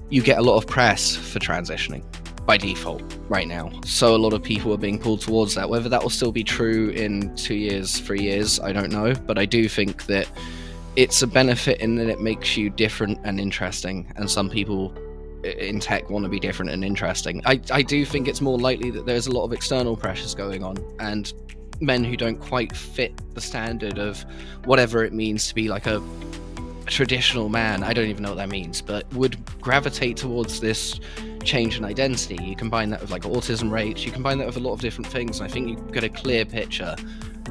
you get a lot of press for transitioning by default right now. So a lot of people are being pulled towards that. Whether that will still be true in 2 years, 3 years, I don't know. But I do think that it's a benefit in that it makes you different and interesting. And some people in tech want to be different and interesting. I do think it's more likely that there's a lot of external pressures going on, and men who don't quite fit the standard of whatever it means to be like a traditional man, I don't even know what that means, but would gravitate towards this change in identity. You combine that with like autism rates, you combine that with a lot of different things, and I think you get a clear picture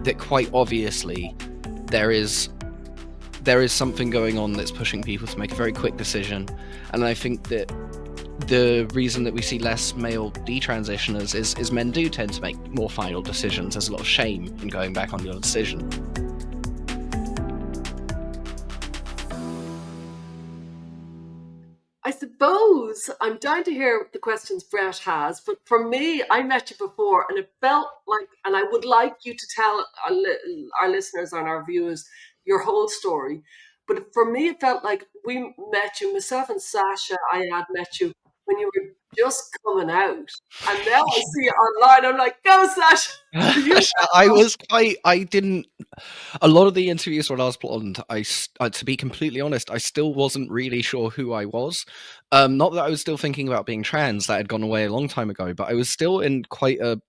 that quite obviously there is something going on that's pushing people to make a very quick decision. And I think that the reason that we see less male detransitioners is men do tend to make more final decisions. There's a lot of shame in going back on your decision. I suppose I'm down to hear the questions Brett has, but for me, I met you before and it felt like, and I would like you to tell our listeners and our viewers your whole story. But for me, it felt like we met you, myself and Sasha, I had met you when you were just coming out. And now I see you online, I'm like, go Sasha! I didn't, a lot of the interviews when I was blonde, to be completely honest, I still wasn't really sure who I was. Not that I was still thinking about being trans, that had gone away a long time ago, but I was still in quite a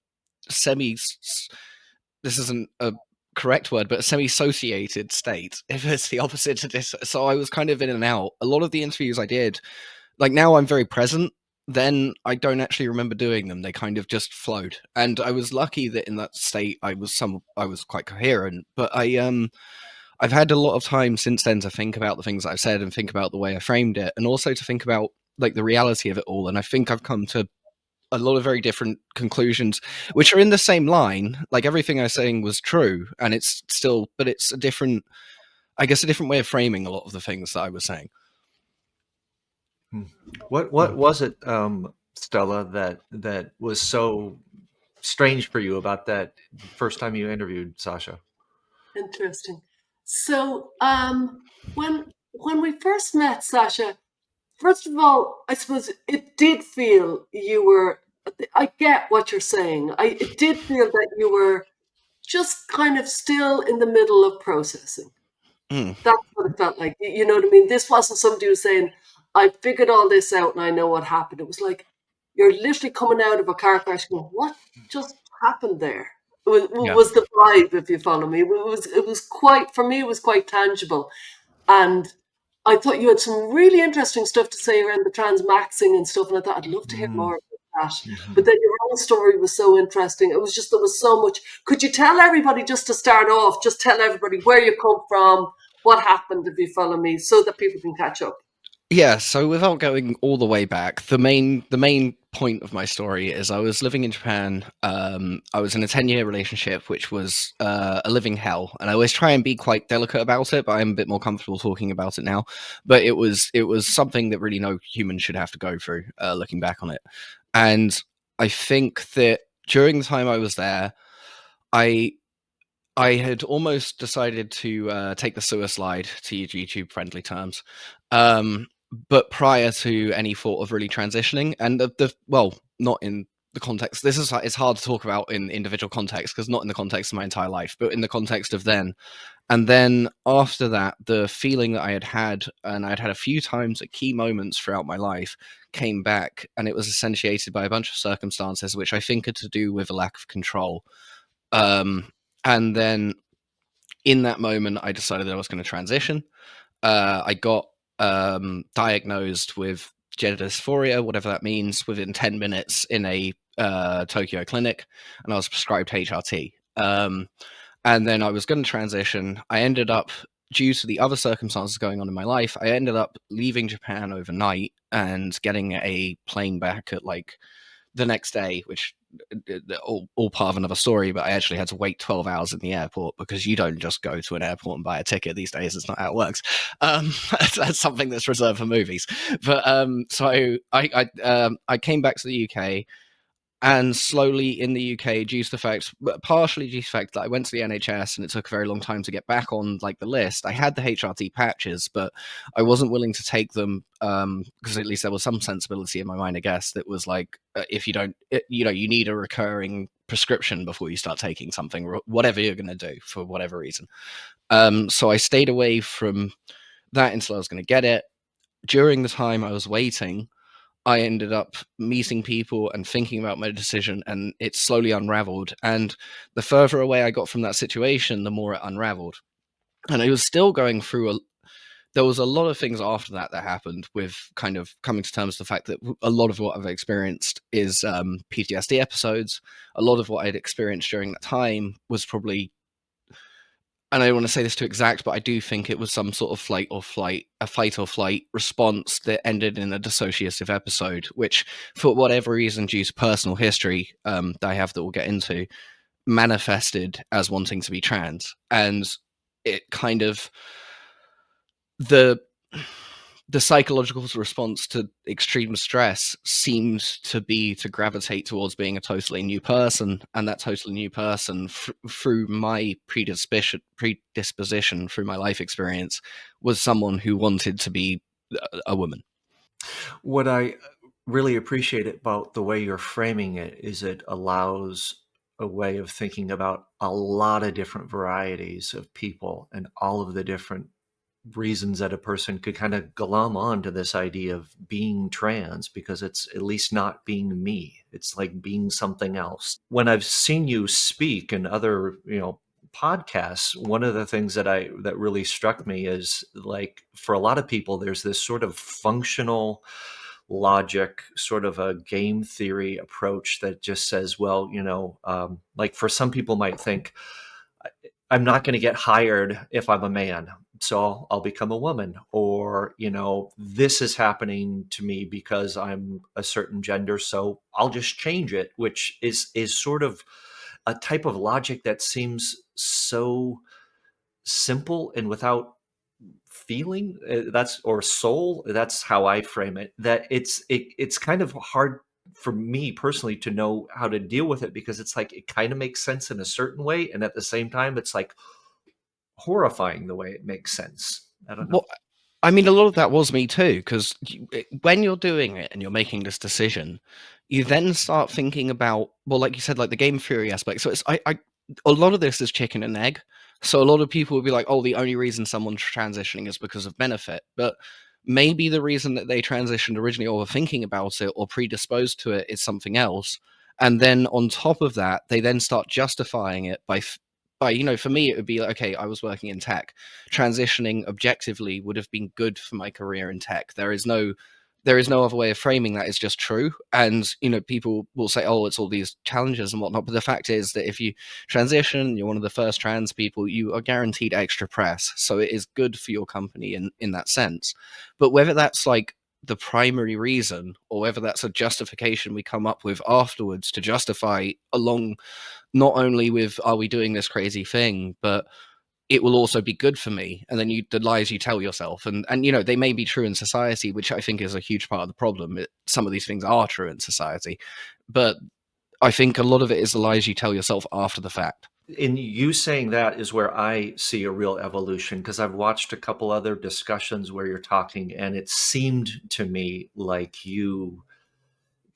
this isn't a correct word, but a semi-sociated state, if it's the opposite of this. So I was kind of in and out. A lot of the interviews I did, like now I'm very present, then I don't actually remember doing them. They kind of just flowed. And I was lucky that in that state I was quite coherent. But I've had a lot of time since then to think about the things that I've said and think about the way I framed it, and also to think about like the reality of it all. And I think I've come to a lot of very different conclusions, which are in the same line. Like everything I was saying was true, and it's still, but it's a different, I guess, a different way of framing a lot of the things that I was saying. What was it, Stella, that was so strange for you about that first time you interviewed Sasha? Interesting. So when we first met, Sasha, first of all, I suppose it did feel you were, I get what you're saying. It did feel that you were just kind of still in the middle of processing. That's what it felt like. You know what I mean? This wasn't somebody who was saying, I figured all this out and I know what happened. It was like you're literally coming out of a car crash going, what just happened there? Was the vibe, if you follow me. It was quite, for me, it was quite tangible. And I thought you had some really interesting stuff to say around the transmaxing and stuff, and I thought I'd love to hear more about that. But then your own story was so interesting. It was just, there was so much. Could you tell everybody, just to start off, just tell everybody where you come from, what happened, if you follow me, so that people can catch up? Yeah, so without going all the way back, the main point of my story is I was living in Japan. I was in a 10-year relationship, which was a living hell, and I always try and be quite delicate about it, but I'm a bit more comfortable talking about it now. But it was something that really no human should have to go through, looking back on it. And I think that during the time I was there, I had almost decided to take the sewer slide, to use YouTube-friendly terms. But prior to any thought of really transitioning, and well, not in the context. It's hard to talk about in individual context because not in the context of my entire life, but in the context of then. And then after that, the feeling that I had, and I'd had a few times at key moments throughout my life, came back, and it was essentiated by a bunch of circumstances which I think are to do with a lack of control. And then in that moment, I decided that I was going to transition. I got diagnosed with gender dysphoria, whatever that means, within 10 minutes in a Tokyo clinic, and I was prescribed HRT. And then I was going to transition. I ended up, due to the other circumstances going on in my life, I ended up leaving Japan overnight and getting a plane back at like the next day, which all part of another story, but I actually had to wait 12 hours in the airport because you don't just go to an airport and buy a ticket these days. It's not how it works. That's something that's reserved for movies. But so I came back to the UK, And slowly in the UK, due to the fact, partially due to the fact that I went to the NHS and it took a very long time to get back on like the list, I had the HRT patches, but I wasn't willing to take them because at least there was some sensibility in my mind, I guess, that was like, if you don't, you need a recurring prescription before you start taking something, or whatever you're going to do for whatever reason. So I stayed away from that until I was going to get it. During the time I was waiting, I ended up meeting people and thinking about my decision, and it slowly unraveled. And the further away I got from that situation, the more it unraveled. And I was still going through there was a lot of things after that happened with kind of coming to terms with the fact that a lot of what I've experienced is PTSD episodes. A lot of what I'd experienced during that time was probably, and I don't want to say this too exact, but I do think it was some sort of fight or flight response that ended in a dissociative episode, which, for whatever reason, due to personal history that I have that we'll get into, manifested as wanting to be trans. And it kind of, the psychological response to extreme stress seems to be to gravitate towards being a totally new person, and that totally new person, through my predisposition, through my life experience, was someone who wanted to be a woman. What I really appreciate about the way you're framing it is it allows a way of thinking about a lot of different varieties of people and all of the different reasons that a person could kind of glom on to this idea of being trans, because it's at least not being me. It's like being something else. When I've seen you speak in other, podcasts, one of the things that really struck me is, like, for a lot of people, there's this sort of functional logic, sort of a game theory approach that just says, well, like, for some people might think, I'm not going to get hired if I'm a man, so I'll become a woman. Or, this is happening to me because I'm a certain gender, so I'll just change it, which is sort of a type of logic that seems so simple and without feeling, or soul. That's how I frame it. That it's kind of hard for me personally to know how to deal with it, because it's like it kind of makes sense in a certain way, and at the same time it's like horrifying the way it makes sense. I don't know. Well, I mean, a lot of that was me too, because when you're doing it and you're making this decision, you then start thinking about, well, like you said, like the game theory aspect. So it's a lot of this is chicken and egg. So a lot of people would be like, oh, the only reason someone's transitioning is because of benefit. But maybe the reason that they transitioned originally, or were thinking about it, or predisposed to it, is something else. And then on top of that, they then start justifying it by for me, it would be like, okay, I was working in tech. Transitioning objectively would have been good for my career in tech. There is no other way of framing that. It's just true. And people will say, oh, it's all these challenges and whatnot, but the fact is that if you transition, you're one of the first trans people, you are guaranteed extra press, so it is good for your company in that sense. But whether that's like the primary reason, or whether that's a justification we come up with afterwards to justify, along not only with, are we doing this crazy thing, but it will also be good for me. And then the lies you tell yourself, and they may be true in society, which I think is a huge part of the problem. Some of these things are true in society, but I think a lot of it is the lies you tell yourself after the fact. In you saying that is where I see a real evolution, because I've watched a couple other discussions where you're talking, and it seemed to me like you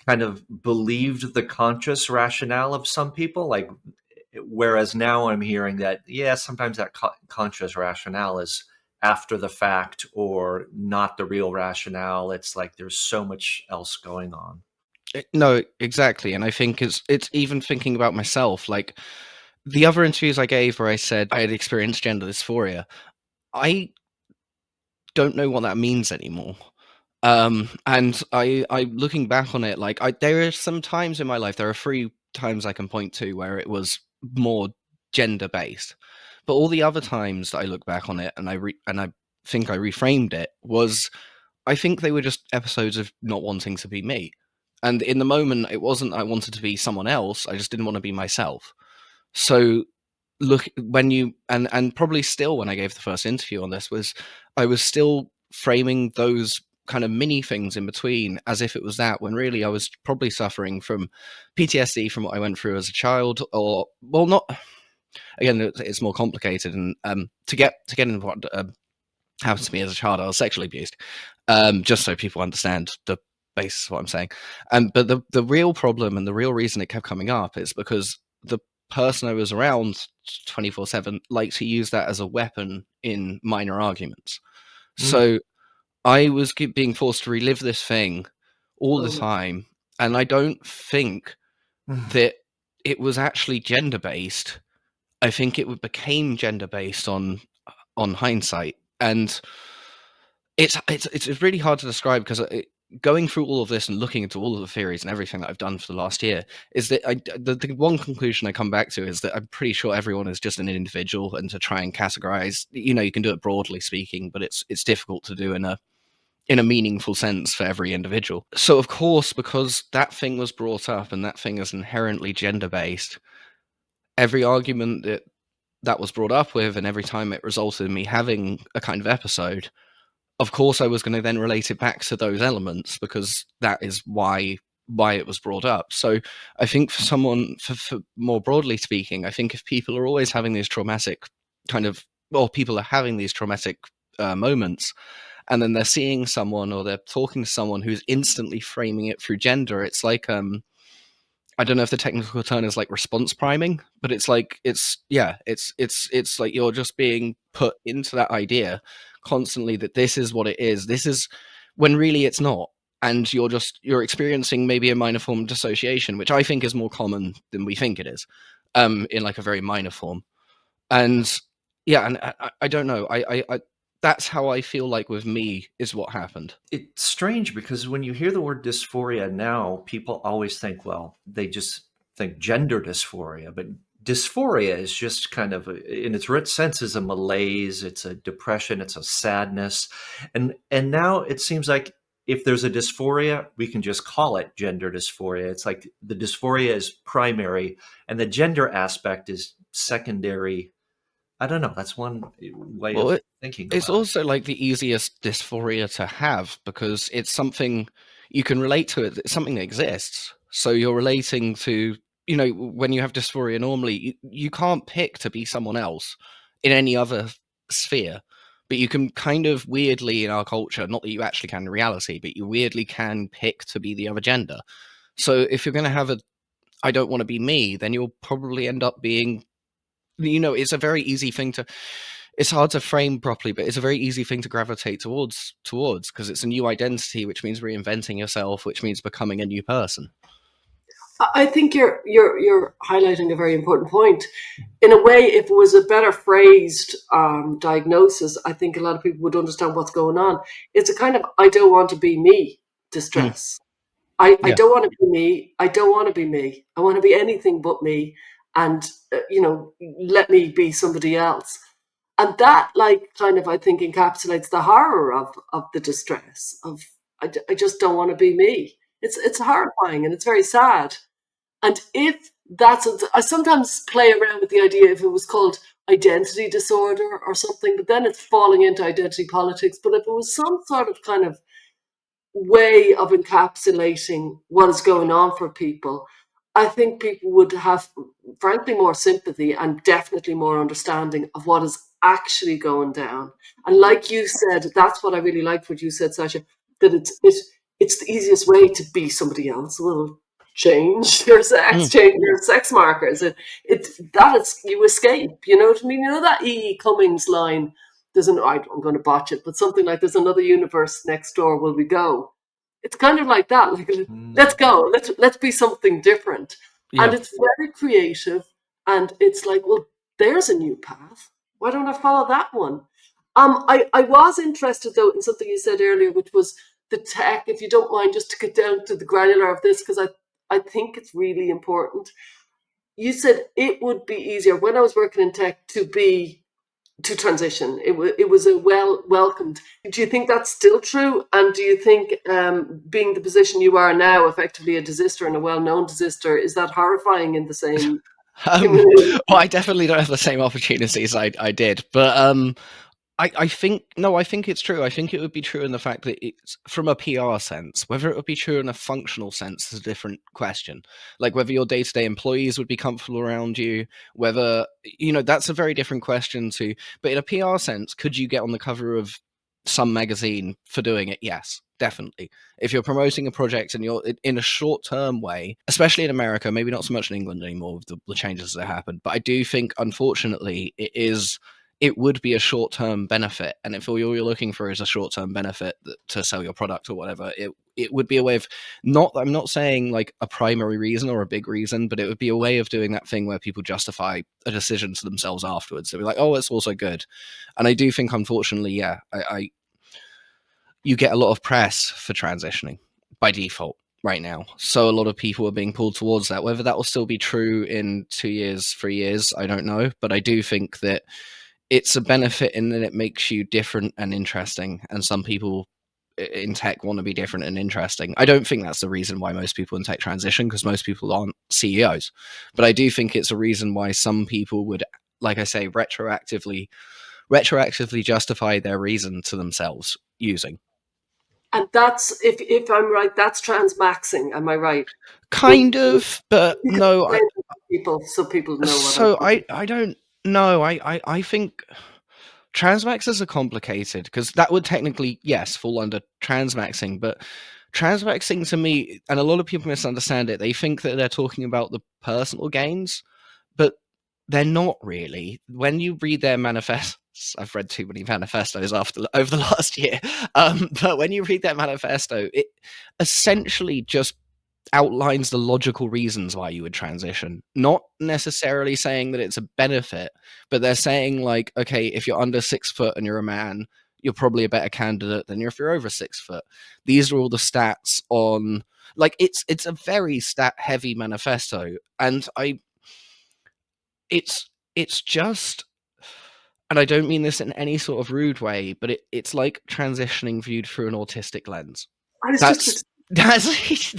kind of believed the conscious rationale of some people, like, whereas now I'm hearing that, yeah, sometimes that conscious rationale is after the fact, or not the real rationale. It's like there's so much else going on. No, exactly. And I think it's even thinking about myself, like the other interviews I gave where I said I had experienced gender dysphoria, I don't know what that means anymore. And I looking back on it, like there are some times in my life, there are 3 times I can point to where it was more gender based, but all the other times that I look back on it, and I think I reframed it, was, I think they were just episodes of not wanting to be me. And in the moment, it wasn't I wanted to be someone else, I just didn't want to be myself. So look, when you and probably still when I gave the first interview on this, was I was still framing those kind of mini things in between as if it was that, when really I was probably suffering from PTSD from what I went through as a child, or, well, not, again, it's more complicated. And to get into what happened to me as a child, I was sexually abused, just so people understand the basis of what I'm saying. But the real problem and the real reason it kept coming up is because the person I was around 24/7 liked to use that as a weapon in minor arguments. So I was being forced to relive this thing all the time, and I don't think that it was actually gender-based. I think it became gender-based on hindsight, and it's really hard to describe, because going through all of this and looking into all of the theories and everything that I've done for the last year, is that the one conclusion I come back to is that I'm pretty sure everyone is just an individual, and to try and categorize, you can do it broadly speaking, but it's difficult to do in a meaningful sense for every individual. So of course, because that thing was brought up and that thing is inherently gender-based, every argument that was brought up with, and every time it resulted in me having a kind of episode, of course I was going to then relate it back to those elements, because that is why it was brought up. So I think for someone, for more broadly speaking, I think if people are always having these traumatic people are having these traumatic moments, and then they're seeing someone, or they're talking to someone who's instantly framing it through gender, it's like, I don't know if the technical term is like response priming, but it's like, it's like you're just being put into that idea constantly that this is what it is. This is, when really it's not. And you're experiencing maybe a minor form of dissociation, which I think is more common than we think it is, in like a very minor form. And yeah, and I don't know. I that's how I feel like with me is what happened. It's strange because when you hear the word dysphoria now, people always think, well, they just think gender dysphoria, but dysphoria is just kind of, in its root sense, is a malaise, it's a depression, it's a sadness. And now it seems like if there's a dysphoria, we can just call it gender dysphoria. It's like the dysphoria is primary and the gender aspect is secondary. I don't know. That's one way of thinking about it. It's also like the easiest dysphoria to have, because it's something you can relate to. It's something that exists. So you're relating to, when you have dysphoria normally, you can't pick to be someone else in any other sphere. But you can kind of weirdly, in our culture, not that you actually can in reality, but you weirdly can pick to be the other gender. So if you're going to have I don't want to be me, then you'll probably end up being, it's a very easy thing it's hard to frame properly, but it's a very easy thing to gravitate towards, because it's a new identity, which means reinventing yourself, which means becoming a new person. I think you're highlighting a very important point. In a way, if it was a better phrased diagnosis, I think a lot of people would understand what's going on. It's a kind of, I don't want to be me distress. I don't want to be me. I don't want to be me. I want to be anything but me. And, let me be somebody else. And that, kind of, I think, encapsulates the horror of the distress of, I just don't want to be me. It's horrifying and it's very sad. And if I sometimes play around with the idea if it was called identity disorder or something, but then it's falling into identity politics. But if it was some sort of kind of way of encapsulating what is going on for people, I think people would have, frankly, more sympathy and definitely more understanding of what is actually going down. And like you said, that's what I really liked what you said, Sasha, that it's the easiest way to be somebody else. Well, change your sex, change your sex markers. You escape. You know what I mean? You know that E. Cummings line. I'm going to botch it, but something like, there's another universe next door. Will we go? It's kind of like that. Like, let's go. Let's be something different. Yeah. And it's very creative. And it's like, well, there's a new path. Why don't I follow that one? I was interested though in something you said earlier, which was the tech. If you don't mind, just to get down to the granular of this, because I think it's really important. You said it would be easier when I was working in tech to transition. It was a welcomed. Do you think that's still true? And do you think being the position you are now, effectively a desister and a well-known desister, is that horrifying in the same well, I definitely don't have the same opportunities I did, but I think no, I think it's true. I think it would be true in the fact that it's from a PR sense. Whether it would be true in a functional sense is a different question. Like whether your day-to-day employees would be comfortable around you, whether that's a very different question to. But in a PR sense, could you get on the cover of some magazine for doing it? Yes, definitely. If you're promoting a project and you're in a short-term way, especially in America, maybe not so much in England anymore with the changes that happened, but I do think, unfortunately, it would be a short-term benefit, and if all you're looking for is a short-term benefit to sell your product or whatever, it would be a way of I'm not saying like a primary reason or a big reason, but it would be a way of doing that thing where people justify a decision to themselves afterwards. They'll be like, oh, it's also good. And I do think, unfortunately, yeah, you get a lot of press for transitioning by default right now. So a lot of people are being pulled towards that. Whether that will still be true in 2 years, 3 years, I don't know. But I do think that it's a benefit in that it makes you different and interesting. And some people in tech want to be different and interesting. I don't think that's the reason why most people in tech transition, because most people aren't CEOs. But I do think it's a reason why some people would, like I say, retroactively justify their reason to themselves using. And that's, if I'm right, that's transmaxing. Am I right? Kind of, but You can no. explain it to people so people know what So I'm I don't know. I think transmaxes are complicated because that would technically, yes, fall under transmaxing, but transmaxing to me, and a lot of people misunderstand it, they think that they're talking about the personal gains, but they're not really. When you read their manifests, I've read too many manifestos over the last year, but when you read their manifesto, it essentially just outlines the logical reasons why you would transition, not necessarily saying that it's a benefit, but they're saying like, okay, if you're under 6 foot and you're a man, you're probably a better candidate than if you're over 6 foot. These are all the stats on, like, it's a very stat heavy manifesto, and it's just, and I don't mean this in any sort of rude way, but it's like transitioning viewed through an autistic lens. I was That's just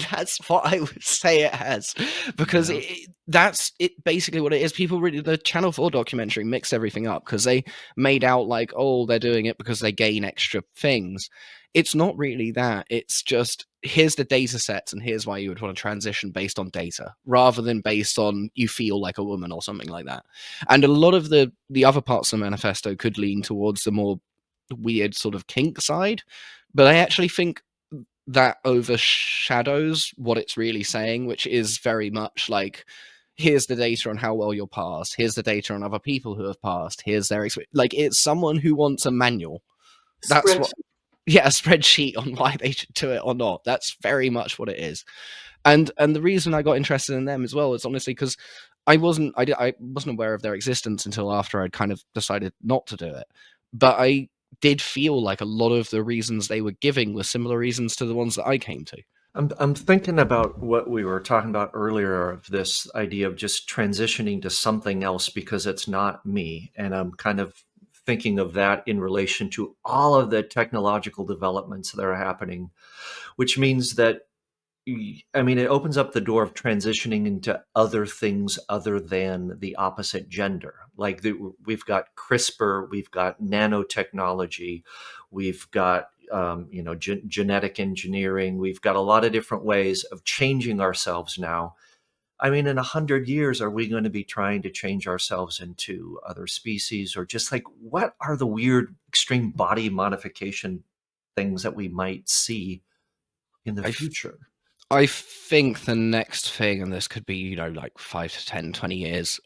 that's what I would say it has, because Yeah. that's it. Basically, what it is. People really, the Channel 4 documentary mixed everything up because they made out like, oh, they're doing it because they gain extra things. It's not really that. It's just, here's the data sets and here's why you would want to transition based on data rather than based on you feel like a woman or something like that. And a lot of the other parts of the manifesto could lean towards the more weird sort of kink side, but I actually think that overshadows what it's really saying, which is very much like, here's the data on how well you're passed, here's the data on other people who have passed, here's their experience. Like, it's someone who wants a manual. That's what, spreadsheet. yeah, a spreadsheet on why they should do it or not. That's very much what it is. And the reason I got interested in them as well is honestly because I wasn't aware of their existence until after I'd kind of decided not to do it. But I did feel like a lot of the reasons they were giving were similar reasons to the ones that I came to. I'm thinking about what we were talking about earlier, of this idea of just transitioning to something else because it's not me. And I'm kind of thinking of that in relation to all of the technological developments that are happening, which means that, I mean, it opens up the door of transitioning into other things other than the opposite gender. Like we've got CRISPR, we've got nanotechnology, we've got genetic engineering. We've got a lot of different ways of changing ourselves now. I mean, in 100 years, are we going to be trying to change ourselves into other species, or just like, what are the weird extreme body modification things that we might see in the future? I think the next thing, and this could be, like 5 to 10, 20 years,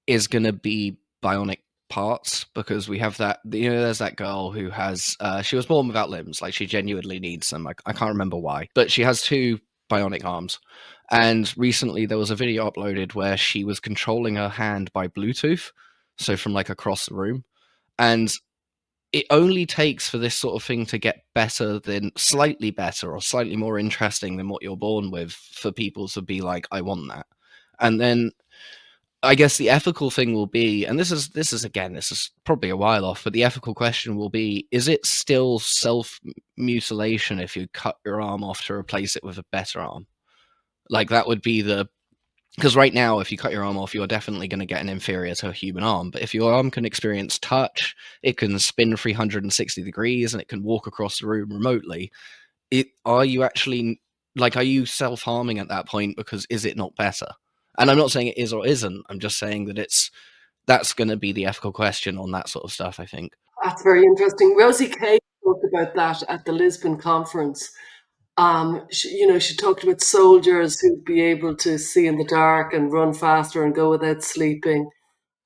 is going to be bionic parts, because we have that, there's that girl who has, she was born without limbs, like she genuinely needs them. I can't remember why, but she has 2 bionic arms. And recently there was a video uploaded where she was controlling her hand by Bluetooth, so from like across the room. And it only takes for this sort of thing to get better, than slightly better or slightly more interesting than what you're born with, for people to be like, I want that. And then I guess the ethical thing will be, and this is probably a while off, but the ethical question will be, is it still self-mutilation if you cut your arm off to replace it with a better arm? Like, that would be the Because right now, if you cut your arm off, you're definitely going to get an inferior to a human arm. But if your arm can experience touch, it can spin 360 degrees, and it can walk across the room remotely, are you actually, like, are you self-harming at that point? Because is it not better? And I'm not saying it is or isn't. I'm just saying that that's going to be the ethical question on that sort of stuff, I think. That's very interesting. Rosie Kay talked about that at the Lisbon conference. She talked about soldiers who'd be able to see in the dark and run faster and go without sleeping.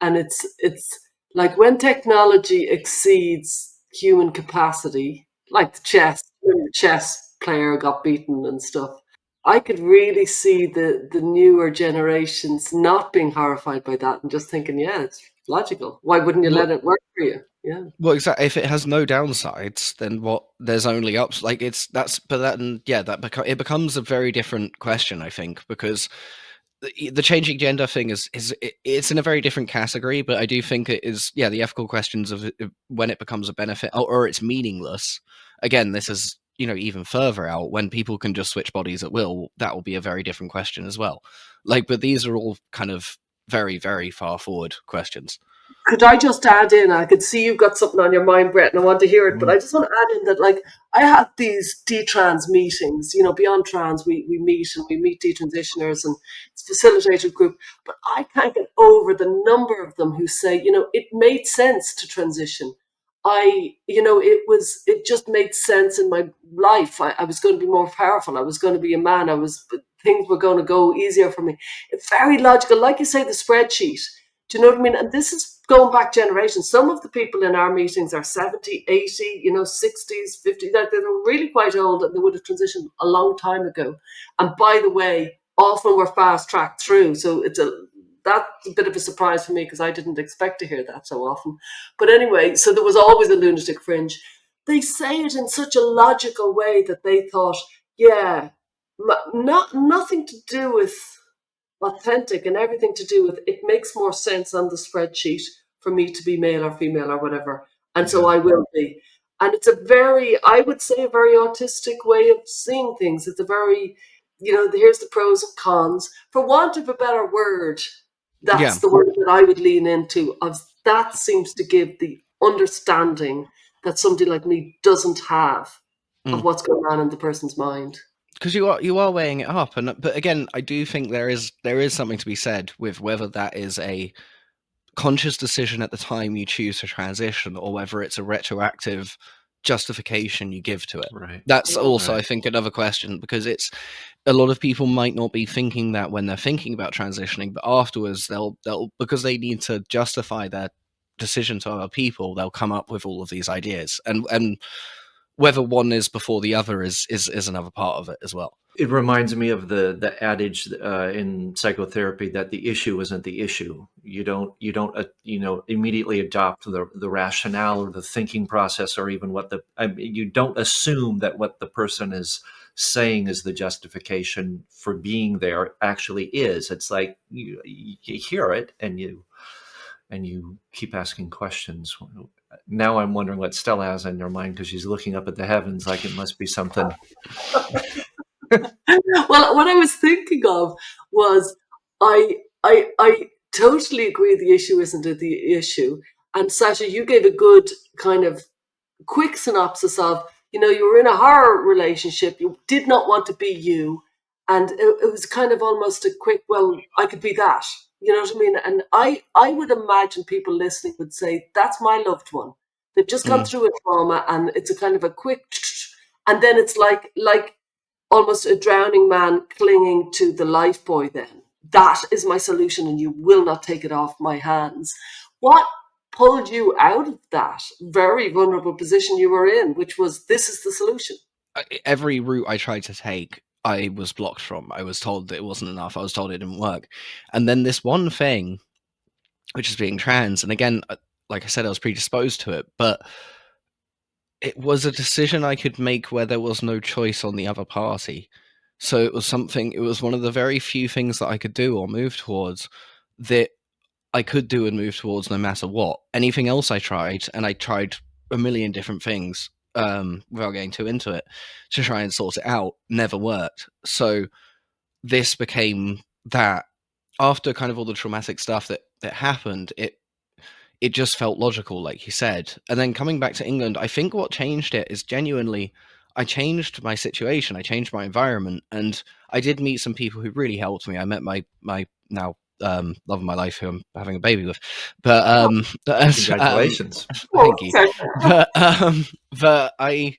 And it's like when technology exceeds human capacity, like when the chess player got beaten and stuff. I could really see the newer generations not being horrified by that and just thinking, yeah, it's logical. Why wouldn't you let it work for you? Yeah. Well, exactly. If it has no downsides, then there's only ups. Like it becomes a very different question, I think, because the changing gender thing it's in a very different category. But I do think it is, the ethical questions of when it becomes a benefit or it's meaningless. Again, this is even further out when people can just switch bodies at will. That will be a very different question as well. But these are all kind of very, very far forward questions. Could I just add in? I could see you've got something on your mind, Brett, and I want to hear it. But I just want to add in that, like, I had these detrans meetings. Beyond trans, we meet and we meet detransitioners, and it's a facilitated group. But I can't get over the number of them who say, it made sense to transition. It just made sense in my life. I was going to be more powerful. I was going to be a man. Things were going to go easier for me. It's very logical, like you say, the spreadsheet. Do you know what I mean? And this is going back generations. Some of the people in our meetings are 70, 80, 60s, 50s. They're really quite old and they would have transitioned a long time ago. And by the way, often we're fast tracked through. So that's a bit of a surprise for me because I didn't expect to hear that so often. But anyway, so there was always a lunatic fringe. They say it in such a logical way that they thought, yeah, nothing to do with authentic and everything to do with it makes more sense on the spreadsheet for me to be male or female or whatever. And so I will be. And it's I would say, a very autistic way of seeing things. It's a very, here's the pros and cons. For want of a better word, that's the word that I would lean into. That seems to give the understanding that somebody like me doesn't have of what's going on in the person's mind. Because you are weighing it up, but again, I do think there is something to be said with whether that is a conscious decision at the time you choose to transition, or whether it's a retroactive justification you give to it. Right. That's also, I think, another question, because it's a lot of people might not be thinking that when they're thinking about transitioning, but afterwards they'll because they need to justify their decision to other people, they'll come up with all of these ideas, and whether one is before the other is another part of it as well. It reminds me of the adage in psychotherapy that the issue isn't the issue. You don't immediately adopt the rationale or the thinking process, or even you don't assume that what the person is saying is the justification for being there actually is. It's like you hear it and you keep asking questions. Now I'm wondering what Stella has on your mind, because she's looking up at the heavens like it must be something. Well, what I was thinking of was I totally agree the issue isn't the issue. And Sasha, you gave a good kind of quick synopsis of, you were in a horror relationship, you did not want to be you. And it was kind of almost a quick, well, I could be that. You know what I mean? And I would imagine people listening would say, that's my loved one. They've just gone through a trauma, and it's a kind of a quick, and then it's like almost a drowning man clinging to the life buoy then. That is my solution, and you will not take it off my hands. What pulled you out of that very vulnerable position you were in, which was, this is the solution? Every route I tried to take, I was blocked from. I was told that it wasn't enough. I was told it didn't work. And then this one thing, which is being trans, and again, like I said, I was predisposed to it, but it was a decision I could make where there was no choice on the other party. So it was one of the very few things that I could do or move towards that I could do and move towards no matter what. Anything else I tried, and I tried a million different things, without getting too into it, to try and sort it out, never worked. So this became that after kind of all the traumatic stuff that happened, it just felt logical, like you said. And then coming back to England, I think what changed it is genuinely I changed my situation, I changed my environment, and I did meet some people who really helped me. I met my now love of my life, who I'm having a baby with. But Congratulations. thank you. Sasha. But I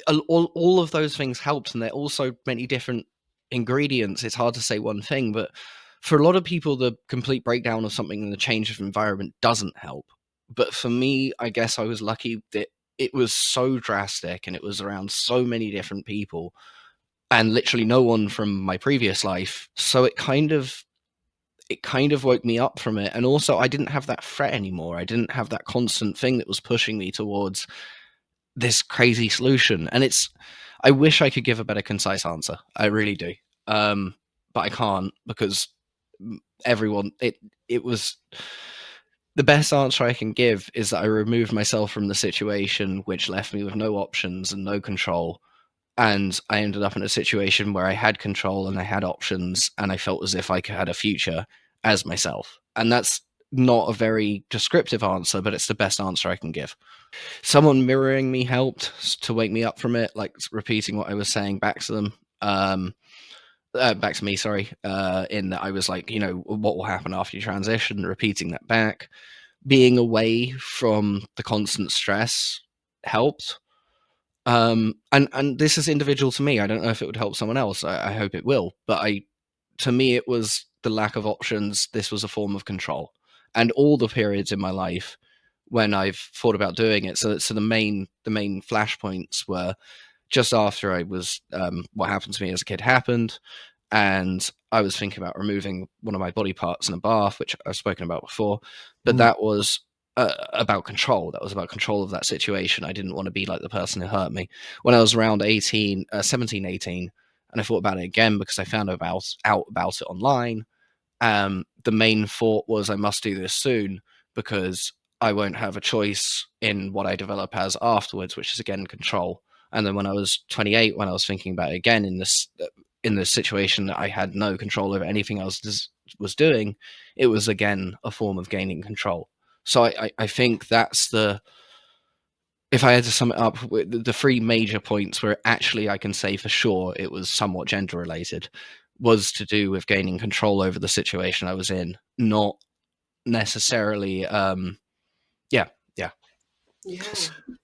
all of those things helped, and they're also many different ingredients. It's hard to say one thing, but for a lot of people, the complete breakdown of something and the change of environment doesn't help. But for me, I guess I was lucky that it was so drastic and it was around so many different people and literally no one from my previous life. So it kind of woke me up from it. And also I didn't have that threat anymore. I didn't have that constant thing that was pushing me towards this crazy solution. And I wish I could give a better concise answer. I really do. But I can't, because everyone, it was the best answer I can give is that I removed myself from the situation, which left me with no options and no control. And I ended up in a situation where I had control and I had options, and I felt as if I had a future as myself. And that's not a very descriptive answer, but it's the best answer I can give. Someone mirroring me helped to wake me up from it, like repeating what I was saying back to them. Back to me, sorry, in that I was like, what will happen after you transition, repeating that back. Being away from the constant stress helped. And this is individual to me. I don't know if it would help someone else. I hope it will. But to me, it was the lack of options. This was a form of control. And all the periods in my life when I've thought about doing it. So the main flashpoints were just after I was what happened to me as a kid happened, and I was thinking about removing one of my body parts in a bath, which I've spoken about before. But that was about control. That was about control of that situation. I didn't want to be like the person who hurt me. When I was around 17, 18, and I thought about it again because I found out about it online. The main thought was I must do this soon because I won't have a choice in what I develop as afterwards, which is again control. And then when I was 28, when I was thinking about it again in this situation that I had no control over anything I was doing, it was again a form of gaining control. So I think that's if I had to sum it up, the three major points where actually I can say for sure it was somewhat gender related was to do with gaining control over the situation I was in, not necessarily yeah.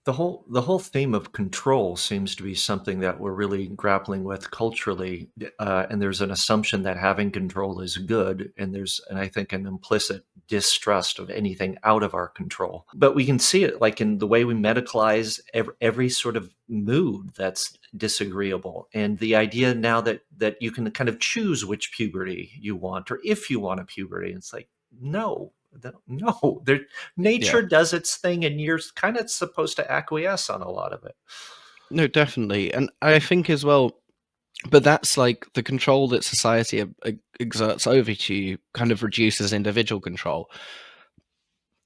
The whole theme of control seems to be something that we're really grappling with culturally, and there's an assumption that having control is good, and I think an implicit distrust of anything out of our control. But we can see it like in the way we medicalize every sort of mood that's disagreeable, and the idea now that you can kind of choose which puberty you want, or if you want a puberty. It's like, no, nature does its thing, and you're kind of supposed to acquiesce on a lot of it. No, definitely. And I think as well, but that's like the control that society exerts over to you kind of reduces individual control.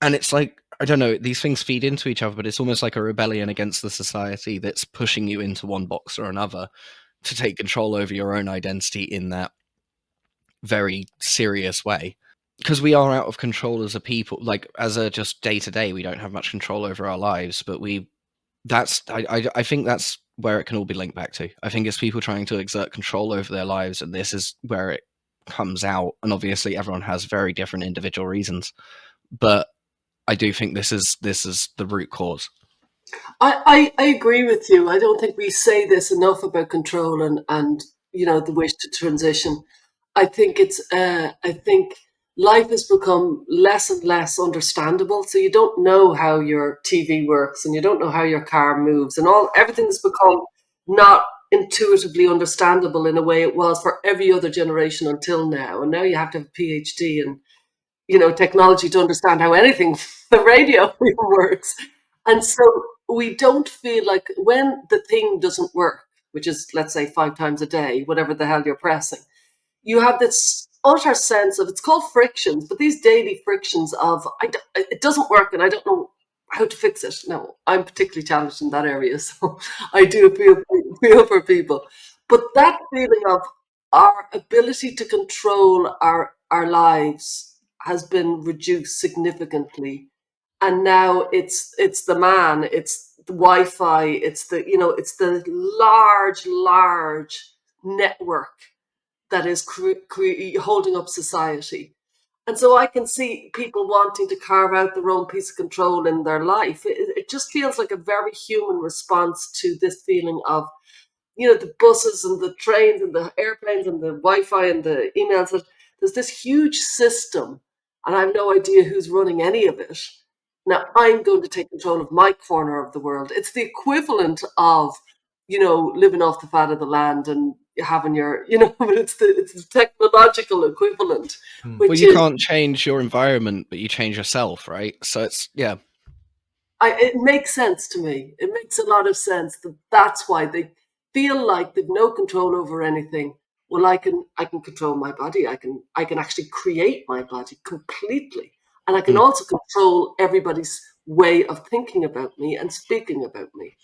And it's like, I don't know, these things feed into each other, but it's almost like a rebellion against the society that's pushing you into one box or another to take control over your own identity in that very serious way. Because we are out of control as a people, like as a just day to day, we don't have much control over our lives, but I think that's where it can all be linked back to. I think it's people trying to exert control over their lives, and this is where it comes out. And obviously everyone has very different individual reasons, but I do think this is the root cause. I agree with you. I don't think we say this enough about control and the wish to transition. I think life has become less and less understandable. So you don't know how your TV works, and you don't know how your car moves, and everything's become not intuitively understandable in a way it was for every other generation until now. And now you have to have a PhD and technology to understand how anything the radio works. And so we don't feel like when the thing doesn't work, which is, let's say, 5 times a day, whatever the hell you're pressing, you have this utter sense of, it's called frictions, but these daily frictions of, it doesn't work and I don't know how to fix it. Now, I'm particularly challenged in that area, so I do feel for people. But that feeling of, our ability to control our lives has been reduced significantly. And now it's the man, it's the Wi-Fi, it's the, it's the large network that is holding up society. And so I can see people wanting to carve out their own piece of control in their life. It just feels like a very human response to this feeling of, the buses and the trains and the airplanes and the Wi-Fi and the emails. There's this huge system, and I have no idea who's running any of it. Now I'm going to take control of my corner of the world. It's the equivalent of, living off the fat of the land and having your, but it's the technological equivalent. Well, you can't change your environment, but you change yourself, right? So it's, yeah. It makes sense to me. It makes a lot of sense that's why they feel like they've no control over anything. Well, I can control my body. I can actually create my body completely, and I can also control everybody's way of thinking about me and speaking about me.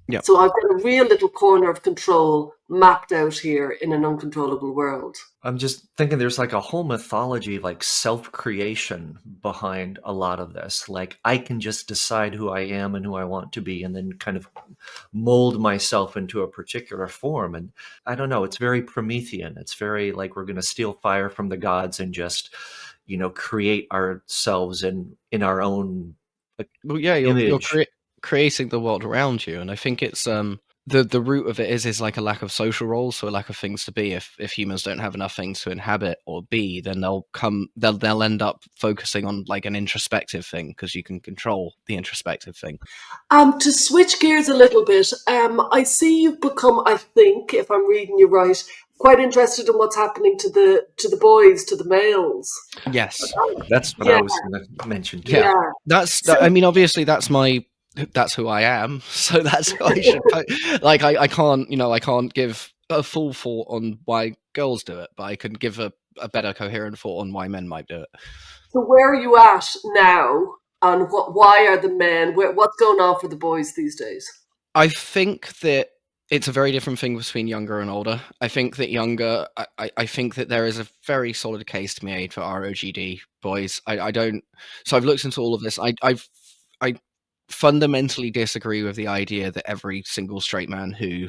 Yeah. So I've got a real little corner of control mapped out here in an uncontrollable world. I'm just thinking there's like a whole mythology, like self-creation behind a lot of this. Like I can just decide who I am and who I want to be, and then kind of mold myself into a particular form. And I don't know, it's very Promethean. It's very like we're going to steal fire from the gods and just, create ourselves in our own well, yeah, you're creating the world around you, and I think it's the root of it is like a lack of social roles, so a lack of things to be. If humans don't have enough things to inhabit or be, then they'll end up focusing on like an introspective thing, because you can control the introspective thing. To switch gears a little bit, I see you've become, I think, if I'm reading you right, quite interested in what's happening to the boys, to the males. Yes, that's what I was going to mention too. Yeah, I mean, obviously that's who I am, so that's how I should like I can't give a full thought on why girls do it, but I can give a better coherent thought on why men might do it. So where are you at now, and why are the men, what's going on for the boys these days? I think that it's a very different thing between younger and older. I think that younger, I think that there is a very solid case to be made for ROGD boys. I don't. So I've looked into all of this. I fundamentally disagree with the idea that every single straight man who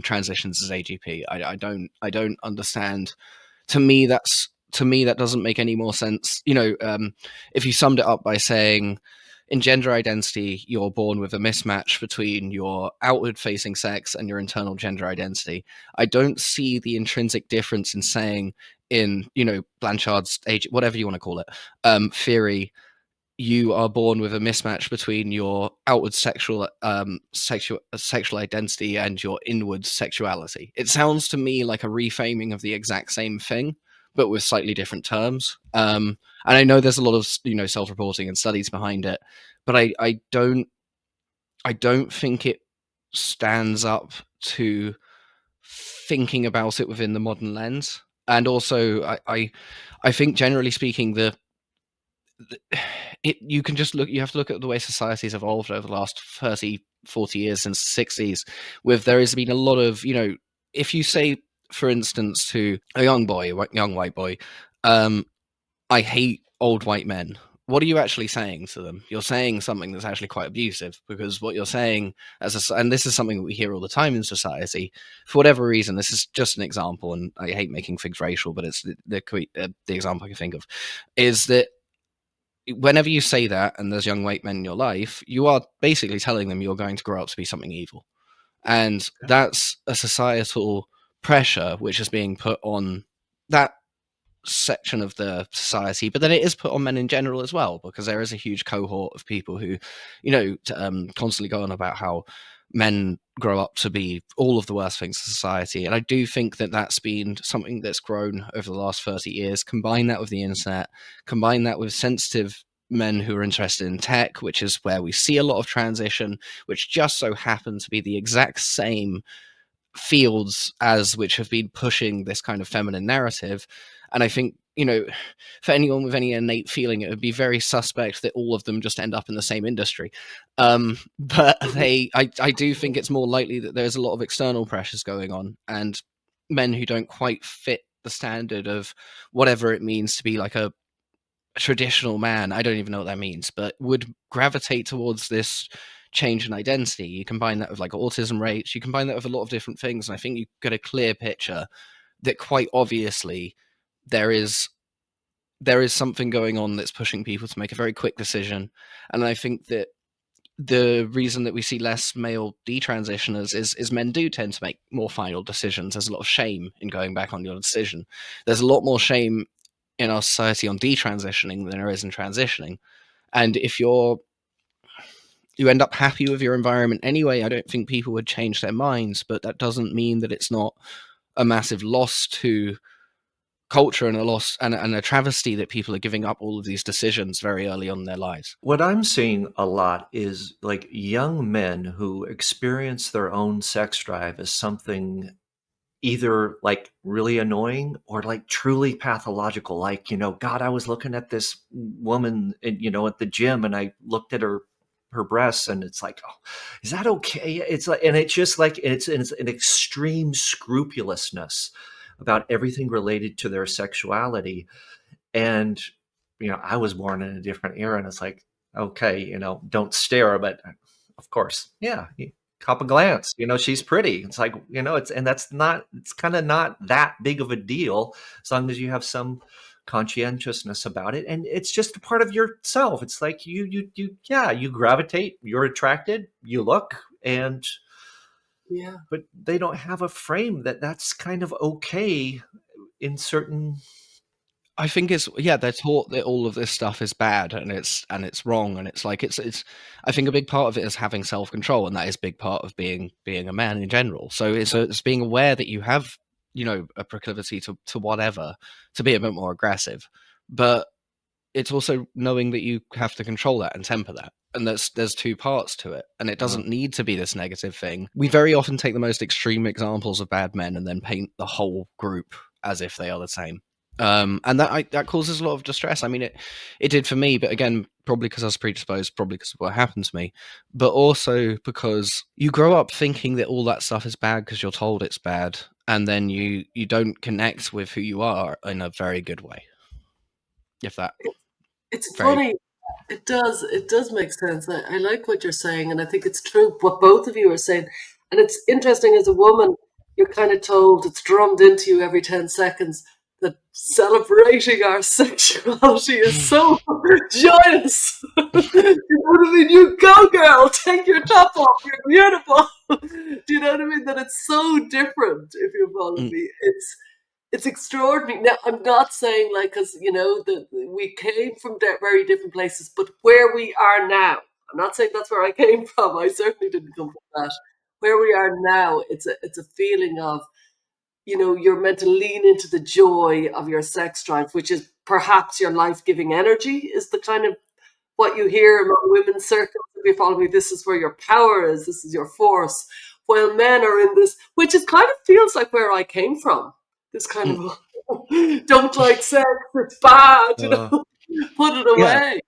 transitions is AGP. I don't understand. To me, that doesn't make any more sense. If you summed it up by saying, in gender identity, you're born with a mismatch between your outward-facing sex and your internal gender identity. I don't see the intrinsic difference in saying, in Blanchard's age, whatever you want to call it, theory, you are born with a mismatch between your outward sexual identity and your inward sexuality. It sounds to me like a reframing of the exact same thing, but with slightly different terms. And I know there's a lot of self-reporting and studies behind it, but I don't think it stands up to thinking about it within the modern lens. And also, I think generally speaking, you can just look. You have to look at the way society's evolved over the last 30, 40 years since the 60s. There has been a lot of, if you say, for instance, to a young white boy, I hate old white men. What are you actually saying to them? You're saying something that's actually quite abusive, because what you're saying and this is something that we hear all the time in society, for whatever reason. This is just an example, and I hate making things racial, but it's the example I can think of, is that whenever you say that and there's young white men in your life, you are basically telling them you're going to grow up to be something evil. And that's a societal pressure which is being put on that section of the society, but then it is put on men in general as well, because there is a huge cohort of people who, constantly go on about how men grow up to be all of the worst things in society. And I do think that that's been something that's grown over the last 30 years. Combine that with the internet, combine that with sensitive men who are interested in tech, which is where we see a lot of transition, which just so happen to be the exact same fields as which have been pushing this kind of feminine narrative. And I think, for anyone with any innate feeling, it would be very suspect that all of them just end up in the same industry. But I do think it's more likely that there's a lot of external pressures going on. And men who don't quite fit the standard of whatever it means to be like a traditional man. I don't even know what that means, but would gravitate towards this change in identity. You combine that with like autism rates, you combine that with a lot of different things, and I think you get a clear picture that quite obviously there is something going on that's pushing people to make a very quick decision. And I think that the reason that we see less male detransitioners is men do tend to make more final decisions. There's a lot of shame in going back on your decision. There's a lot more shame in our society on detransitioning than there is in transitioning. And if you end up happy with your environment anyway, I don't think people would change their minds, but that doesn't mean that it's not a massive loss to culture and a loss and a travesty that people are giving up all of these decisions very early on in their lives. What I'm seeing a lot is like young men who experience their own sex drive as something either like really annoying or like truly pathological. Like, God, I was looking at this woman, at the gym, and I looked at her breasts, and it's like, oh, is that okay? It's like, and it's just like, it's an extreme scrupulousness about everything related to their sexuality. And, I was born in a different era, and it's like, okay, don't stare, but of course, yeah, cop a glance, she's pretty. It's like, it's kind of not that big of a deal as long as you have some conscientiousness about it. And it's just a part of yourself. It's like you gravitate, you're attracted, you look, and Yeah. but they don't have a frame that's kind of okay in certain. I think they're taught that all of this stuff is bad and it's wrong, and it's like it's I think a big part of it is having self-control, and that is a big part of being a man in general. So it's being aware that you have, a proclivity to whatever, to be a bit more aggressive, but it's also knowing that you have to control that and temper that. And there's two parts to it, and it doesn't need to be this negative thing. We very often take the most extreme examples of bad men and then paint the whole group as if they are the same. And that causes a lot of distress. I mean, it did for me, but again, probably because I was predisposed, probably because of what happened to me, but also because you grow up thinking that all that stuff is bad because you're told it's bad, and then you don't connect with who you are in a very good way. If that It's very funny. It does make sense. I like what you're saying, and I think it's true what both of you are saying. And it's interesting, as a woman, you're kind of told, it's drummed into you every 10 seconds, that celebrating our sexuality is so joyous. You know what I mean? You go, girl, take your top off, you're beautiful. Do you know what I mean? That it's so different, if you follow me. It's extraordinary. Now, I'm not saying like, because we came from very different places, but where we are now, I'm not saying that's where I came from. I certainly didn't come from that. Where we are now, it's a feeling of, you're meant to lean into the joy of your sex drive, which is perhaps your life-giving energy, is the kind of what you hear among women's circles. If you follow me, this is where your power is, this is your force. While men are in this, which is kind of feels like where I came from. This kind of don't like sex, it's bad, put it away.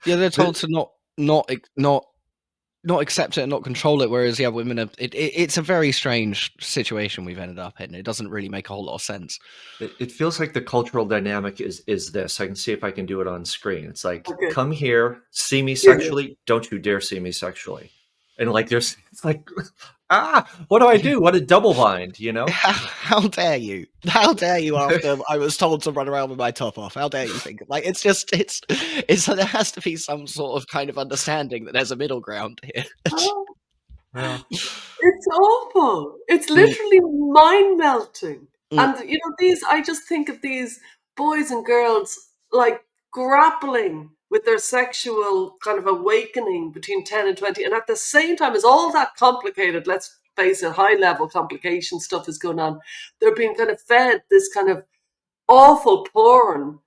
Yeah, they're told to not accept it and not control it, whereas women are, it's a very strange situation we've ended up in. It doesn't really make a whole lot of sense. It feels like the cultural dynamic is this. I can see if I can do it on screen. It's like, Okay. come here, see me sexually, don't you dare see me sexually. And like it's like, what do I do? What a double bind, How dare you? How dare you after I was told to run around with my top off? How dare you think? Like, it's there has to be some sort of kind of understanding that there's a middle ground here. Well, It's awful. It's literally mind melting. And I just think of these boys and girls like grappling with their sexual kind of awakening between 10 and 20. And at the same time, as all that complicated, let's face it, high level complication stuff is going on, they're being kind of fed this kind of awful porn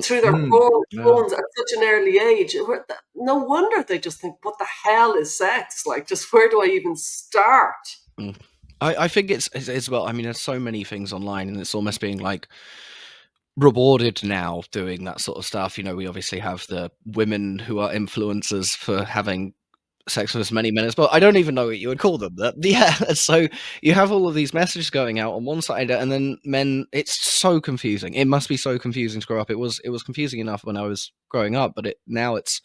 through their phones at such an early age. No wonder they just think, what the hell is sex? Like, just where do I even start? I think it's as well. I mean, there's so many things online, and it's almost being like rewarded now doing that sort of stuff. We obviously have the women who are influencers for having sex with as many men as well. I don't even know what you would call them. Yeah. So you have all of these messages going out on one side, and then men. It's so confusing. It must be so confusing to grow up. It was confusing enough when I was growing up, but now it's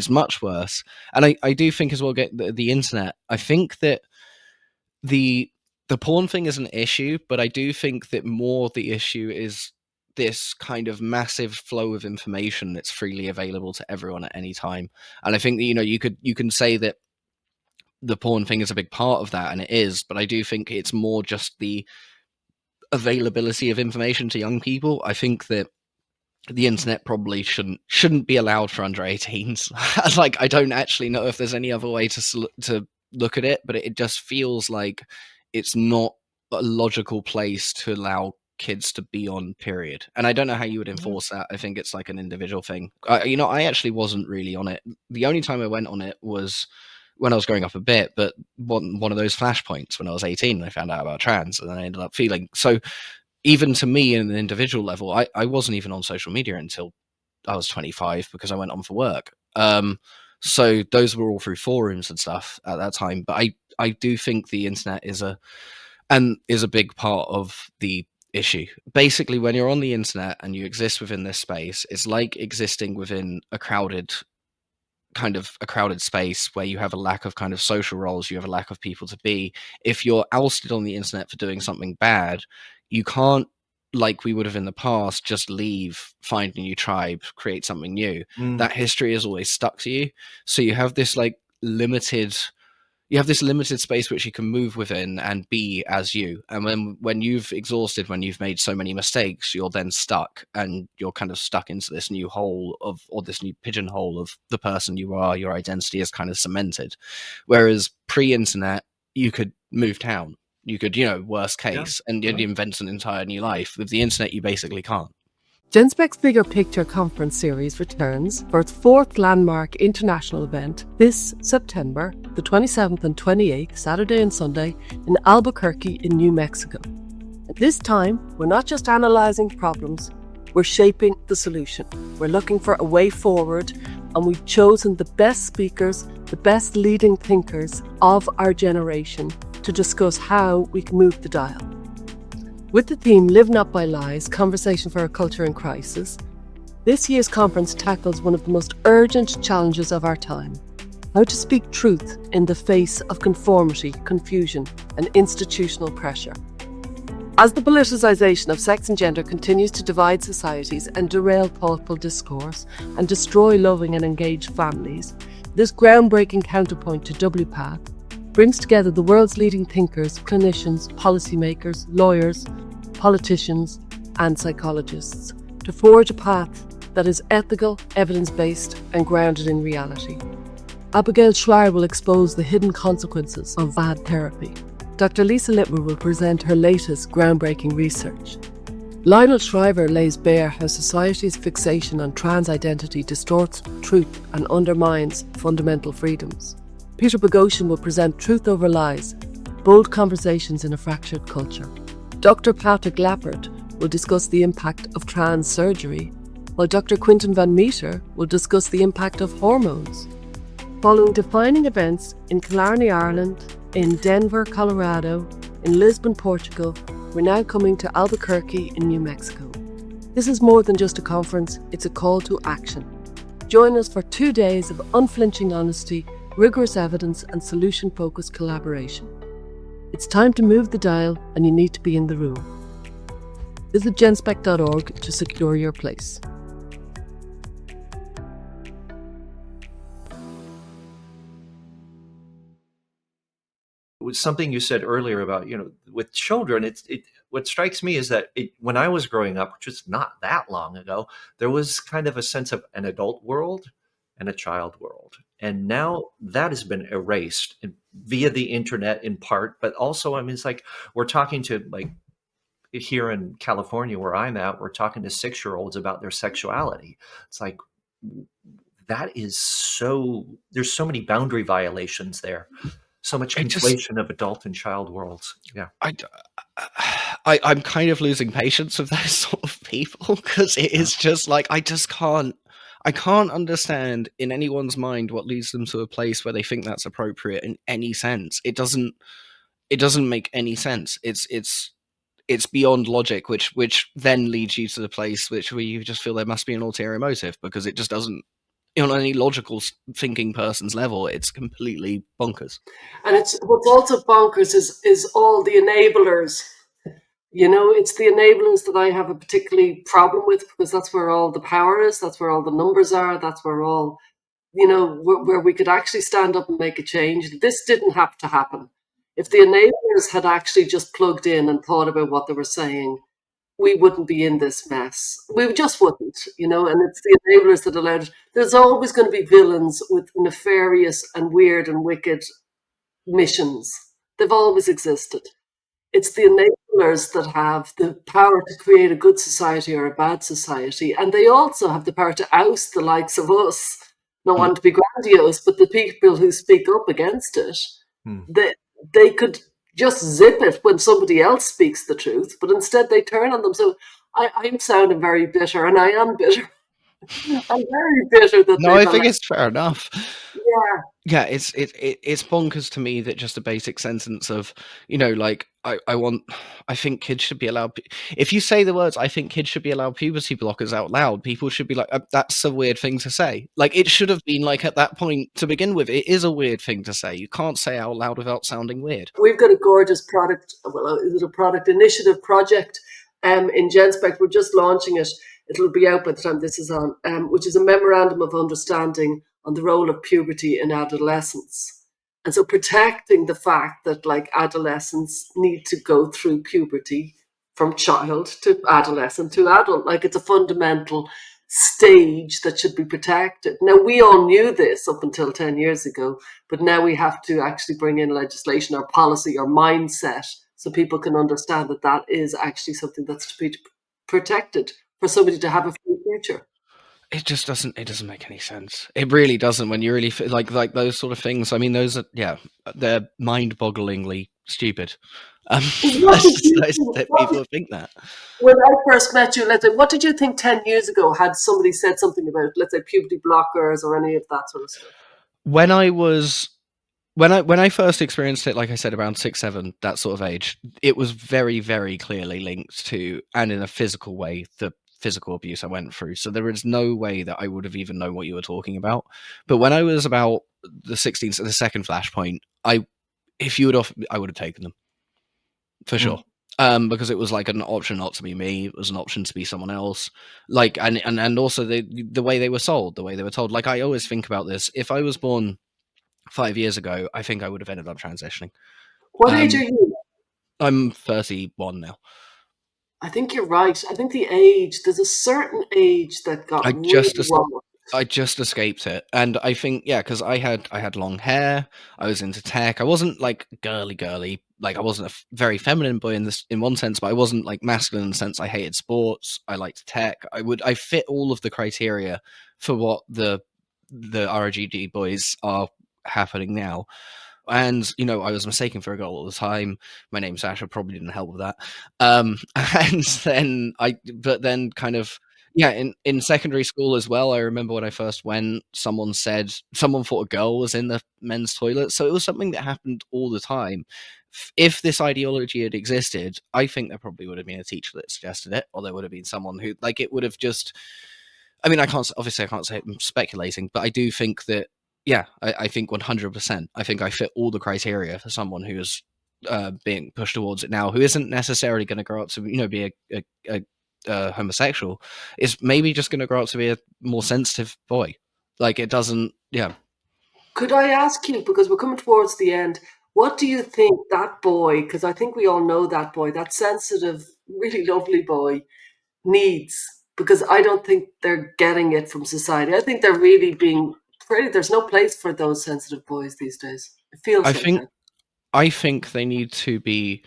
much worse. And I do think as well, get the internet. I think that the porn thing is an issue, but I do think that more the issue is this kind of massive flow of information that's freely available to everyone at any time. And I think that you can say that the porn thing is a big part of that, and it is, but I do think it's more just the availability of information to young people. I think that the internet probably shouldn't be allowed for under 18s. Like, I don't actually know if there's any other way to look at it, but it just feels like it's not a logical place to allow kids to be on, period. And I don't know how you would enforce that. I think it's like an individual thing. I actually wasn't really on it. The only time I went on it was when I was growing up a bit, but one of those flashpoints when I was 18 and I found out about trans, and then I ended up feeling so. Even to me, in an individual level, I wasn't even on social media until I was 25 because I went on for work. So those were all through forums and stuff at that time. But I do think the internet is a big part of the issue. Basically, when you're on the internet and you exist within this space, it's like existing within a crowded space where you have a lack of kind of social roles, you have a lack of people to be. If you're ousted on the internet for doing something bad, you can't, like we would have in the past, just leave, find a new tribe, create something new. That history is always stuck to you. So you have this limited space which you can move within and be as you. And when you've exhausted, when you've made so many mistakes, you're then stuck, and you're kind of stuck into this new hole or this new pigeonhole of the person you are. Your identity is kind of cemented. Whereas pre-internet, you could move town. You could, worst case, and you'd invent an entire new life. With the internet, you basically can't. GenSpec's Bigger Picture conference series returns for its fourth landmark international event this September, the 27th and 28th, Saturday and Sunday, in Albuquerque in New Mexico. At this time, we're not just analysing problems, we're shaping the solution. We're looking for a way forward, and we've chosen the best speakers, the best leading thinkers of our generation to discuss how we can move the dial. With the theme Live Not by Lies, Conversation for a Culture in Crisis, this year's conference tackles one of the most urgent challenges of our time: how to speak truth in the face of conformity, confusion, and institutional pressure. As the politicisation of sex and gender continues to divide societies and derail thoughtful discourse and destroy loving and engaged families, this groundbreaking counterpoint to WPATH brings together the world's leading thinkers, clinicians, policymakers, lawyers, politicians, and psychologists to forge a path that is ethical, evidence-based, and grounded in reality. Abigail Schreier will expose the hidden consequences of bad therapy. Dr. Lisa Littmer will present her latest groundbreaking research. Lionel Shriver lays bare how society's fixation on trans identity distorts truth and undermines fundamental freedoms. Peter Boghossian will present Truth Over Lies, Bold Conversations in a Fractured Culture. Dr. Patrick Lappert will discuss the impact of trans surgery, while Dr. Quinton van Meter will discuss the impact of hormones. Following defining events in Killarney, Ireland, in Denver, Colorado, in Lisbon, Portugal, we're now coming to Albuquerque in New Mexico. This is more than just a conference, it's a call to action. Join us for 2 days of unflinching honesty, rigorous evidence, and solution-focused collaboration. It's time to move the dial, and you need to be in the room. Visit genspec.org to secure your place. It was something you said earlier about, with children, what strikes me is that when I was growing up, which was not that long ago, there was kind of a sense of an adult world and a child world. And now that has been erased via the internet in part, but also, it's like we're talking to, here in California where I'm at, we're talking to 6-year-olds about their sexuality. It's like, that is there's so many boundary violations there. So much conflation of adult and child worlds. Yeah. I'm kind of losing patience with those sort of people, because it is just like, I just can't I can't understand in anyone's mind what leads them to a place where they think that's appropriate in any sense. It doesn't make any sense. It's beyond logic, which then leads you to the place where you just feel there must be an ulterior motive, because it just doesn't, on any logical thinking person's level, it's completely bonkers. And it's what's also bonkers is all the enablers. You know, it's the enablers that I have a particularly problem with, because that's where all the power is, that's where all the numbers are, that's where all, you know, where we could actually stand up and make a change. This didn't have to happen. If the enablers had actually just plugged in and thought about what they were saying, we wouldn't be in this mess. We just wouldn't, you know, and it's the enablers that allowed it. There's always going to be villains with nefarious and weird and wicked missions. They've always existed. It's the enablers that have the power to create a good society or a bad society. And they also have the power to oust the likes of us. Not wanting to be grandiose, but the people who speak up against it, they could just zip it when somebody else speaks the truth, but instead they turn on them. So I'm sounding very bitter, and I am bitter. I'm very bitter that No, I think it's fair enough. Yeah, it's bonkers to me that just a basic sentence of, you know, like, I think kids should be allowed. If you say the words, I think kids should be allowed puberty blockers out loud, people should be like, that's a weird thing to say. Like, it should have been like at that point to begin with. It is a weird thing to say. You can't say out loud without sounding weird. we've got a gorgeous product. Well, is it a product initiative project in Genspect? We're just launching it. It'll be out by the time this is on, which is a memorandum of understanding on the role of puberty in adolescence. And so protecting the fact that, like, adolescents need to go through puberty from child to adolescent to adult. Like, it's a fundamental stage that should be protected. Now, we all knew this up until 10 years ago, but now we have to actually bring in legislation or policy or mindset so people can understand that that is actually something that's to be protected for somebody to have a free future. It just doesn't make any sense. It really doesn't, when you really like those sort of things. I mean, those are, yeah, they're mind-bogglingly stupid. That people think that. When I first met you, let's say, what did you think 10 years ago had somebody said something about, let's say, puberty blockers or any of that sort of stuff? When I first experienced it, like I said, around 6, 7, that sort of age, it was very, very clearly linked to, and in a physical way, the physical abuse I went through. So there is no way that I would have even known what you were talking about. But when I was about the 16th, the second flashpoint, if you would offer, I would have taken them for sure. Because it was like an option not to be me, it was an option to be someone else. Like, and also the way they were sold, the way they were told. Like, I always think about this. If I was born 5 years ago, I think I would have ended up transitioning. What age are you? I'm 31 now. I think you're right. I think the age, there's a certain age that got really wrong. I just escaped it, and I think, yeah, because I had long hair, I was into tech. I wasn't like girly, like I wasn't a very feminine boy in one sense, but I wasn't like masculine in the sense I hated sports. I liked tech. I fit all of the criteria for what the ROGD boys are happening now. And, you know, I was mistaken for a girl all the time. My name Sasha probably didn't help with that. But then kind of, yeah, in secondary school as well, I remember when I first went, someone thought a girl was in the men's toilet. So it was something that happened all the time. If this ideology had existed, I think there probably would have been a teacher that suggested it, or there would have been someone who, like, it would have just, I mean, I can't say I'm speculating, but I do think that, yeah, I think 100%. I think I fit all the criteria for someone who is being pushed towards it now, who isn't necessarily going to grow up to, you know, be a homosexual. Is maybe just going to grow up to be a more sensitive boy. Like, it doesn't, yeah. Could I ask you, because we're coming towards the end, what do you think that boy, because I think we all know that boy, that sensitive, really lovely boy, needs? Because I don't think they're getting it from society. I think they're really being there's no place for those sensitive boys these days. It feels like that. I think they need to be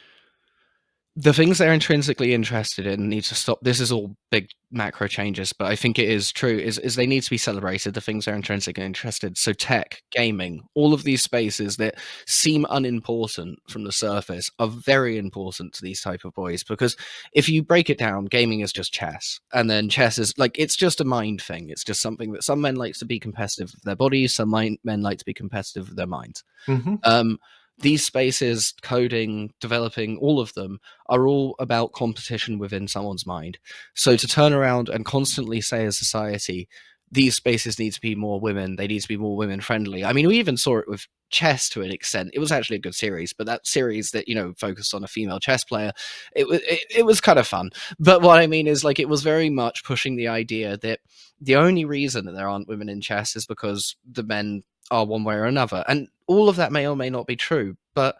the things they're intrinsically interested in need to stop. This is all big macro changes, but I think it is true, is they need to be celebrated, the things they're intrinsically interested. So tech, gaming, all of these spaces that seem unimportant from the surface are very important to these type of boys, because if you break it down, gaming is just chess. And then chess is like, it's just a mind thing. It's just something that some men like to be competitive with their bodies, some men like to be competitive with their minds. Mm-hmm. These spaces, coding, developing, all of them are all about competition within someone's mind. So to turn around and constantly say as society, these spaces need to be more women, they need to be more women friendly. I mean, we even saw it with chess to an extent. It was actually a good series, but that series that, you know, focused on a female chess player, it was kind of fun. But what I mean is, like, it was very much pushing the idea that the only reason that there aren't women in chess is because the men are one way or another. And all of that may or may not be true, but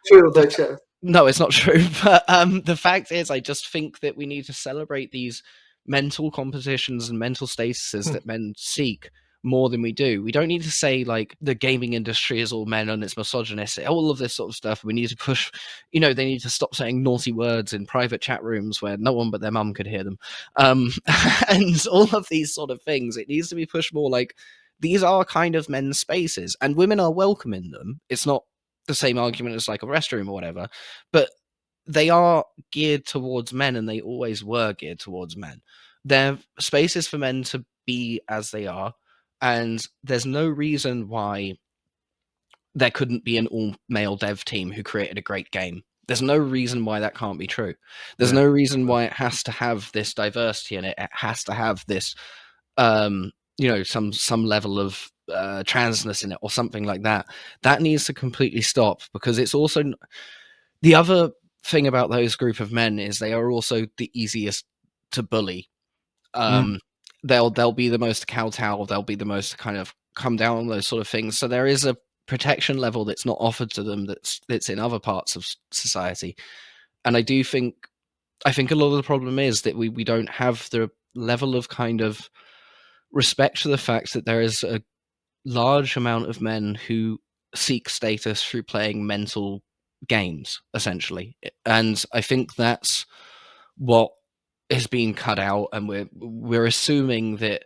True about you. no, it's not true. But the fact is, I just think that we need to celebrate these mental compositions and mental statuses that men seek more than we do. We don't need to say like the gaming industry is all men and it's misogynistic, all of this sort of stuff. We need to push, you know, they need to stop saying naughty words in private chat rooms where no one but their mum could hear them. And all of these sort of things. It needs to be pushed more like these are kind of men's spaces and women are welcome in them. It's not the same argument as like a restroom or whatever, but they are geared towards men and they always were geared towards men. They're spaces for men to be as they are, and there's no reason why there couldn't be an all male dev team who created a great game. There's no reason why that can't be true. There's no reason why it has to have this diversity in it. It has to have this you know, some level of transness in it or something like that. That needs to completely stop, because it's also the other thing about those group of men is they are also the easiest to bully. They'll be the most kowtow, they'll be the most kind of come down on those sort of things. So there is a protection level that's not offered to them that's in other parts of society. And I think a lot of the problem is that we don't have the level of kind of respect for the fact that there is a large amount of men who seek status through playing mental games, essentially. And I think that's what is being cut out, and we're assuming that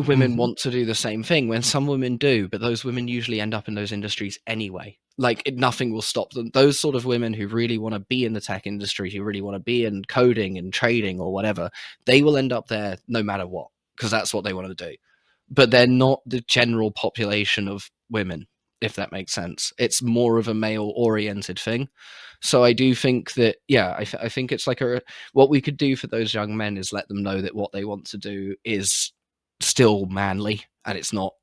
women want to do the same thing when some women do, but those women usually end up in those industries anyway. Like nothing will stop them. Those sort of women who really want to be in the tech industry, who really want to be in coding and trading or whatever, they will end up there no matter what, because that's what they want to do. But they're not the general population of women, if that makes sense. It's more of a male oriented thing. So I do think that, yeah, I think it's like what we could do for those young men is let them know that what they want to do is still manly, and it's not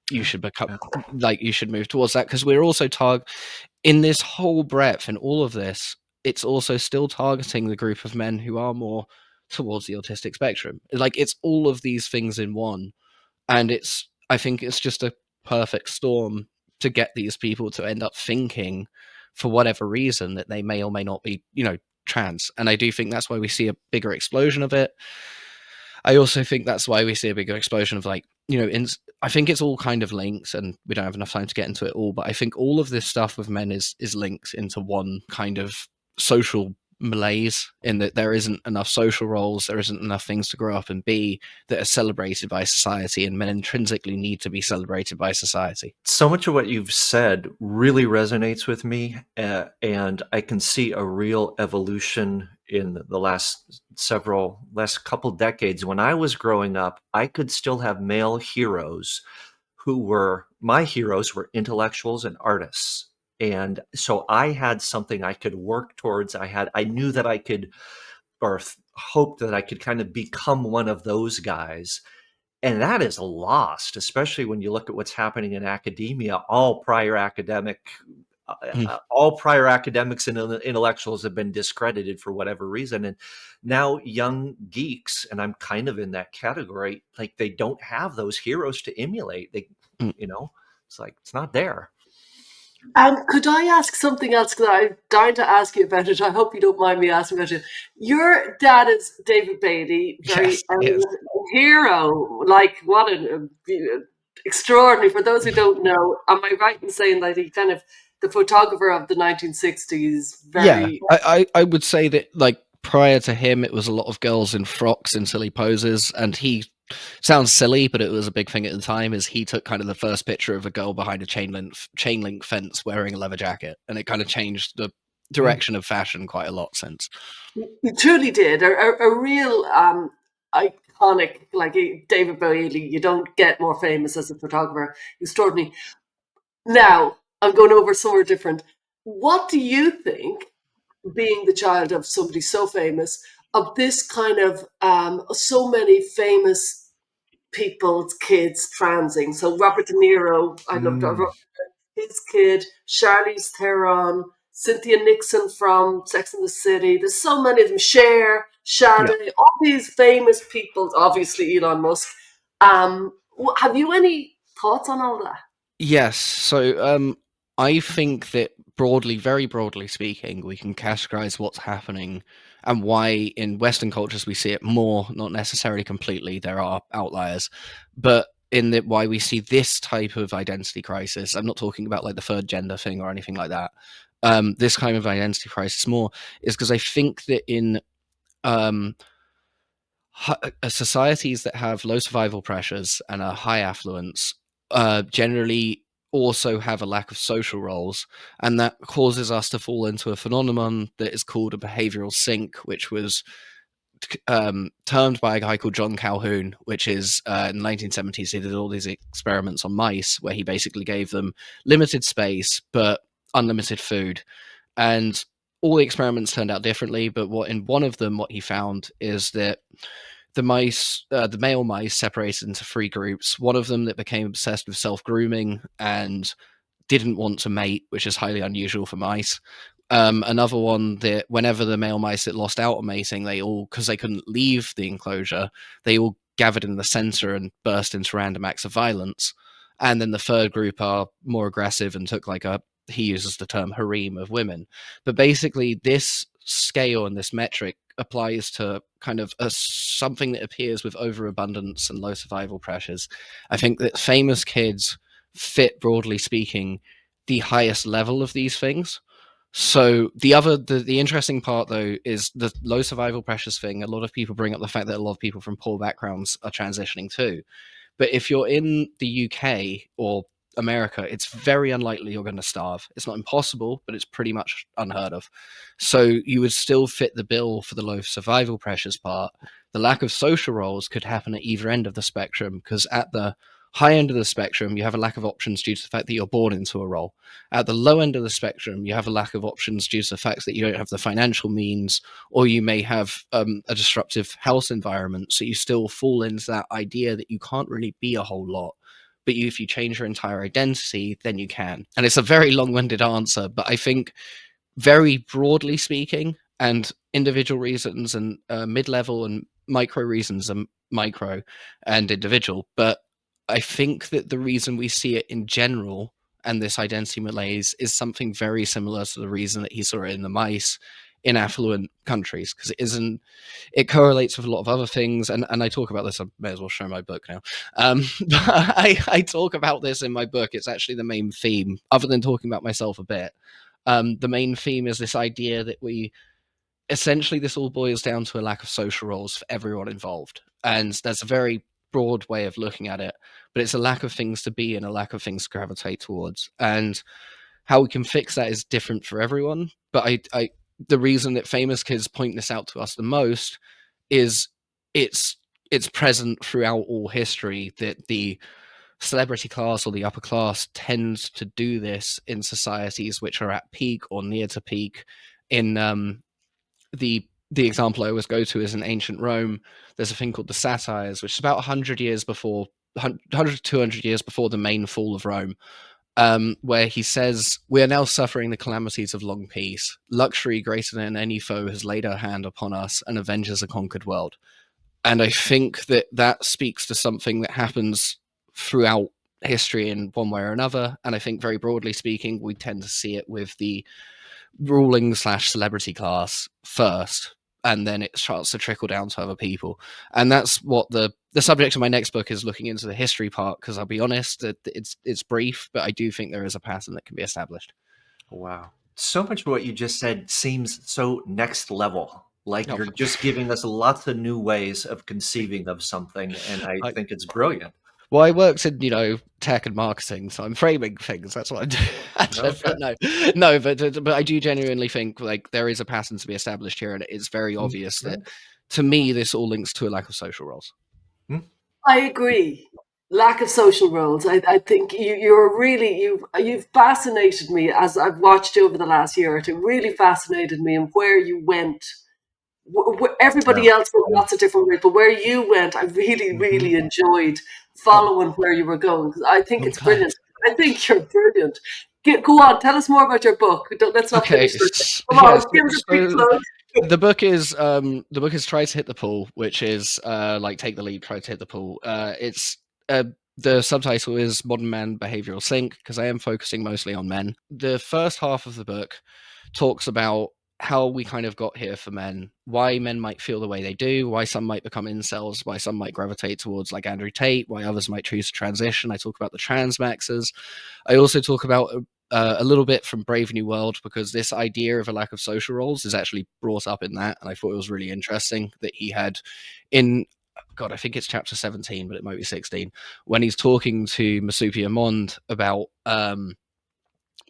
you should become like you should move towards that, because we're also in this whole breadth and all of this, it's also still targeting the group of men who are more towards the autistic spectrum. Like it's all of these things in one, and I think it's just a perfect storm to get these people to end up thinking, for whatever reason, that they may or may not be, you know, trans. And I do think that's why we see a bigger explosion of it. I also think that's why we see a bigger explosion of, like, you know, I think it's all kind of linked, and we don't have enough time to get into it all, but I think all of this stuff with men is linked into one kind of social malaise, in that there isn't enough social roles, there isn't enough things to grow up and be that are celebrated by society, and men intrinsically need to be celebrated by society. So much of what you've said really resonates with me, and I can see a real evolution in the last couple decades. When I was growing up, I could still have male heroes my heroes were intellectuals and artists. And so I had something I could work towards. I knew that I could, or hoped that I could kind of become one of those guys. And that is lost, especially when you look at what's happening in academia. All prior academics and intellectuals have been discredited for whatever reason. And now young geeks, and I'm kind of in that category, like they don't have those heroes to emulate. You know, it's like, it's not there. Could I ask something else? Because I'm dying to ask you about it. I hope you don't mind me asking about it. Your dad is David Bailey, very hero. Like, what an extraordinary. For those who don't know, am I right in saying that he kind of the photographer of the 1960s. Yeah, Very. I would say that, like, prior to him, it was a lot of girls in frocks in silly poses, and he sounds silly, but it was a big thing at the time. Is he took kind of the first picture of a girl behind a chain link fence wearing a leather jacket, and it kind of changed the direction of fashion quite a lot since. He truly did. A real iconic, like David Bailey. You don't get more famous as a photographer. Extraordinary. Now, I'm going over somewhere different. What do you think, being the child of somebody so famous, of this kind of so many famous people's kids transing? So Robert De Niro, I loved his kid, Charlize Theron, Cynthia Nixon from Sex and the City. There's so many of them. Cher, Sade, all these famous people. Obviously, Elon Musk. Have you any thoughts on all that? Yes. So I think that very broadly speaking, we can categorize what's happening and why in Western cultures we see it more, not necessarily completely. There are outliers, but in that why we see this type of identity crisis. I'm not talking about like the third gender thing or anything like that. This kind of identity crisis more is because I think that in societies that have low survival pressures and a high affluence generally also have a lack of social roles, and that causes us to fall into a phenomenon that is called a behavioral sink, which was termed by a guy called John Calhoun, which is in the 1970s. He did all these experiments on mice where he basically gave them limited space but unlimited food, and all the experiments turned out differently. But what he found is that the male mice separated into three groups. One of them that became obsessed with self-grooming and didn't want to mate, which is highly unusual for mice. Another one that whenever the male mice that lost out on mating, because they couldn't leave the enclosure, they all gathered in the center and burst into random acts of violence. And then the third group are more aggressive and took he uses the term harem of women. But basically this scale and this metric applies to kind of something that appears with overabundance and low survival pressures. I think that famous kids fit, broadly speaking, the highest level of these things. So the interesting part though is the low survival pressures thing. A lot of people bring up the fact that a lot of people from poor backgrounds are transitioning too. But if you're in the UK or America, it's very unlikely you're going to starve. It's not impossible, but it's pretty much unheard of. So you would still fit the bill for the low survival pressures part. The lack of social roles could happen at either end of the spectrum, because at the high end of the spectrum, you have a lack of options due to the fact that you're born into a role. At the low end of the spectrum, you have a lack of options due to the fact that you don't have the financial means, or you may have a disruptive health environment. So you still fall into that idea that you can't really be a whole lot. But if you change your entire identity, then you can. And it's a very long-winded answer, but I think very broadly speaking, and individual reasons and mid-level and micro reasons are micro and individual. But I think that the reason we see it in general and this identity malaise is something very similar to the reason that he saw it in the mice in affluent countries, because it correlates with a lot of other things, and I talk about this. I may as well show my book now. But I talk about this in my book. It's actually the main theme, other than talking about myself a bit. The main theme is this idea that essentially this all boils down to a lack of social roles for everyone involved, and that's a very broad way of looking at it, but it's a lack of things to be and a lack of things to gravitate towards, and how we can fix that is different for everyone. But the reason that famous kids point this out to us the most is it's present throughout all history that the celebrity class or the upper class tends to do this in societies which are at peak or near to peak. In the example I always go to is in ancient Rome, there's a thing called the Satires, which is about 100 to 200 years before the main fall of Rome, where he says, "We are now suffering the calamities of long peace. Luxury greater than any foe has laid her hand upon us and avenges a conquered world." And I think that speaks to something that happens throughout history in one way or another. And I think very broadly speaking, we tend to see it with the ruling/celebrity class first, and then it starts to trickle down to other people. And that's what the subject of my next book is, looking into the history part, because I'll be honest, it's brief, but I do think there is a pattern that can be established. Wow. So much of what you just said seems so next level. Like No, you're just giving us lots of new ways of conceiving of something, and I I, think it's brilliant. well, I worked in, tech and marketing, so I'm framing things. That's what I'm doing. Okay. But no, but I do genuinely think like there is a pattern to be established here, and it's very obvious that, Mhm. to me, this all links to a lack of social roles. Mhm. I agree. Lack of social roles. I think you're really you've fascinated me as I've watched you over the last year or two. Really fascinated me and where you went. Yeah. Everybody else went lots of different ways, but where you went, I really, Mhm. really enjoyed Oh, following where you were going because I think I'm it's glad. brilliant. I think you're brilliant. Go on, tell us more about your book. Let's not Okay, finish this. Come on, yes. give us a big So plug. the book is Try to Hit the Pool, which is like take the lead, try to hit the pool. It's the subtitle is Modern Man Behavioral Sink, because I am focusing mostly on men. The first half of the book talks about how we kind of got here for men, why men might feel the way they do, why some might become incels, why some might gravitate towards like Andrew Tate, why others might choose to transition. I talk about the transmaxers. I also talk about a little bit from Brave New World, because this idea of a lack of social roles is actually brought up in that, and I thought it was really interesting that he had in. God, I think it's chapter 17, but it might be 16, when he's talking to Masupia Mond about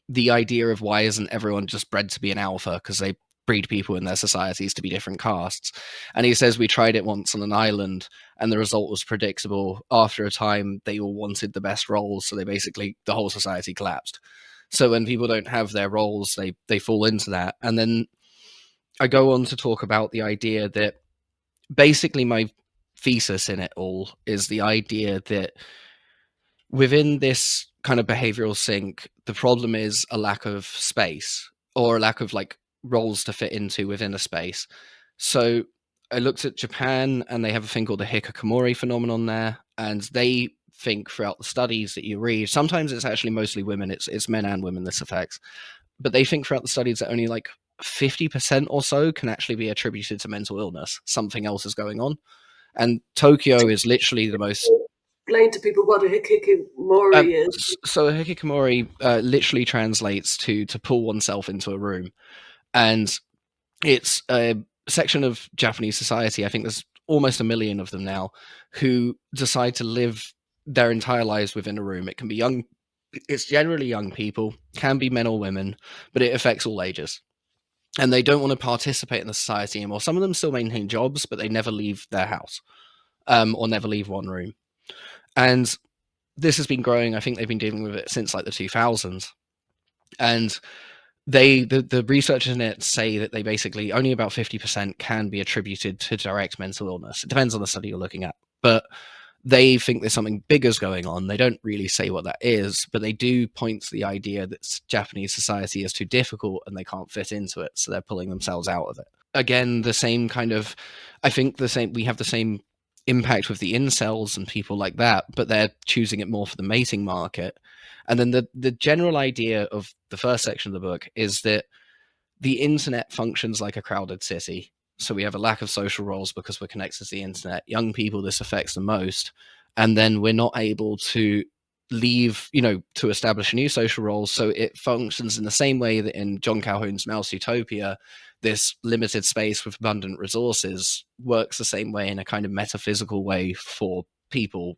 the idea of why isn't everyone just bred to be an alpha, because they breed people in their societies to be different castes. And he says we tried it once on an island and the result was predictable. After a time, they all wanted the best roles, so the whole society collapsed. So when people don't have their roles, they fall into that. And then I go on to talk about the idea that basically my thesis in it all is the idea that within this kind of behavioral sink, the problem is a lack of space, or a lack of like roles to fit into within a space. So I looked at Japan, and they have a thing called the hikikomori phenomenon there, and they think throughout the studies that you read, sometimes it's actually mostly women, it's men and women this affects, but they think throughout the studies that only like 50% or so can actually be attributed to mental illness. Something else is going on. And Tokyo is literally the most. Explain to people what a hikikomori is. So a hikikomori literally translates to pull oneself into a room, and it's a section of Japanese society. I think there's almost 1 million of them now who decide to live their entire lives within a room. It can be young. It's generally young people, can be men or women, but it affects all ages. And they don't want to participate in the society anymore. Some of them still maintain jobs, but they never leave their house, or never leave one room. And this has been growing. I think they've been dealing with it since like the 2000s. And the researchers in it say that they basically only about 50% can be attributed to direct mental illness. It depends on the study you're looking at, but they think there's something bigger's going on. They don't really say what that is, but they do point to the idea that Japanese society is too difficult and they can't fit into it, so they're pulling themselves out of it. Again, the same kind of, I think we have the same impact with the incels and people like that, but they're choosing it more for the mating market. And then the general idea of the first section of the book is that the internet functions like a crowded city. So we have a lack of social roles because we're connected to the internet. Young people, this affects the most. And then we're not able to leave, to establish new social roles. So it functions in the same way that in John Calhoun's Mouse Utopia, this limited space with abundant resources works the same way in a kind of metaphysical way for people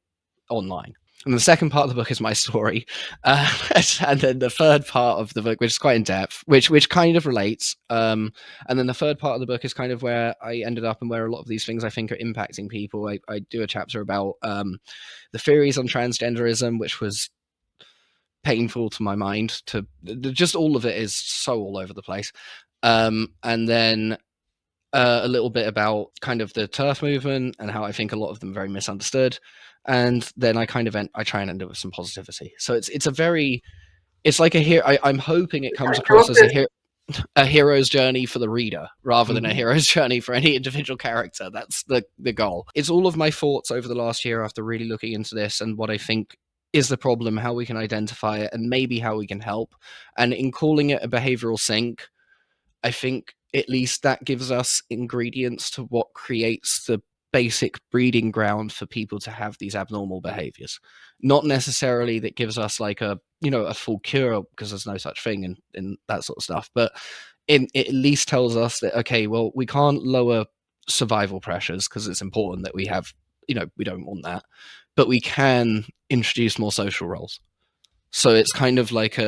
online. And the second part of the book is my story, and then the third part of the book, which is quite in depth, which kind of relates. And then the third part of the book is kind of where I ended up and where a lot of these things I think are impacting people. I do a chapter about the theories on transgenderism, which was painful to my mind. Just all of it is so all over the place. And then a little bit about kind of the turf movement and how I think a lot of them are very misunderstood. And then I try and end up with some positivity. So it's like a hero. I'm hoping it comes I across love as this. a hero's journey for the reader rather than a Mhm. hero's journey for any individual character. That's the goal. It's all of my thoughts over the last year after really looking into this and what I think is the problem, how we can identify it, and maybe how we can help. And in calling it a behavioral sink, I think at least that gives us ingredients to what creates the basic breeding ground for people to have these abnormal behaviors. Not necessarily that gives us like a full cure, because there's no such thing in that sort of stuff, but it at least tells us that, okay, well, we can't lower survival pressures because it's important that we have, we don't want that, but we can introduce more social roles. So it's kind of like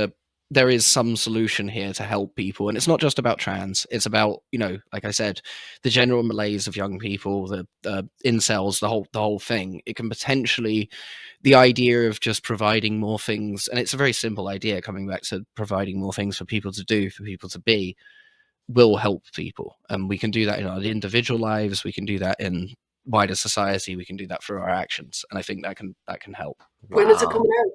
there is some solution here to help people. And it's not just about trans. It's about, like I said, the general malaise of young people, the incels, the whole thing. It can potentially, the idea of just providing more things, and it's a very simple idea, coming back to providing more things for people to do, for people to be, will help people. And we can do that in our individual lives. We can do that in wider society. We can do that through our actions. And I think that can help. When is it coming out?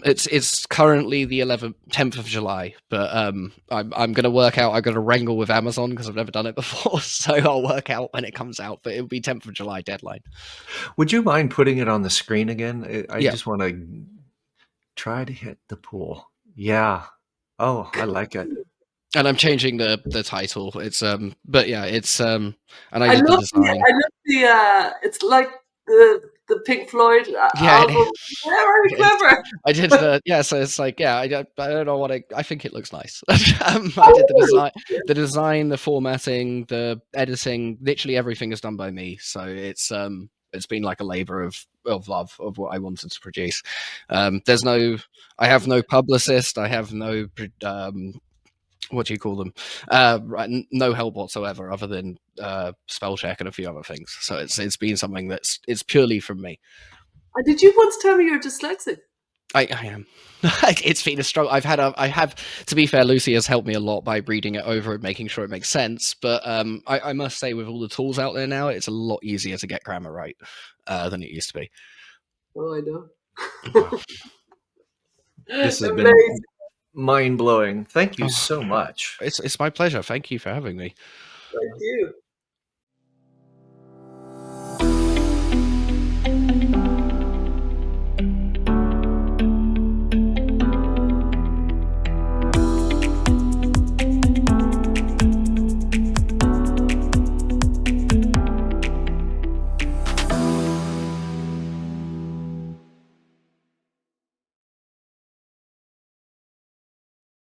It's currently the 10th of July, but I'm going to work out. I've got to wrangle with Amazon because I've never done it before, so I'll work out when it comes out. But it'll be 10th of July deadline. Would you mind putting it on the screen again? I Yeah. just want to try to hit the pool. Yeah. Oh, I like it. And I'm changing the title. It's but yeah, it's and I did love the design. I love the it's like the Pink Floyd album. Very clever. I did the so it's like I don't know what I think it looks nice. I did the design, the formatting, the editing, literally everything is done by me. So it's been like a labor of love of what I wanted to produce. I have no publicist. I have no what do you call them? No help whatsoever, other than spell check and a few other things. So it's been something it's purely from me. Did you once tell me you're dyslexic? I am. It's been a struggle. I have, to be fair, Lucy has helped me a lot by reading it over and making sure it makes sense. But I must say, with all the tools out there now, it's a lot easier to get grammar right than it used to be. Oh, I know. Wow. This has been mind-blowing. Thank you so much. It's my pleasure. Thank you for having me. Thank you.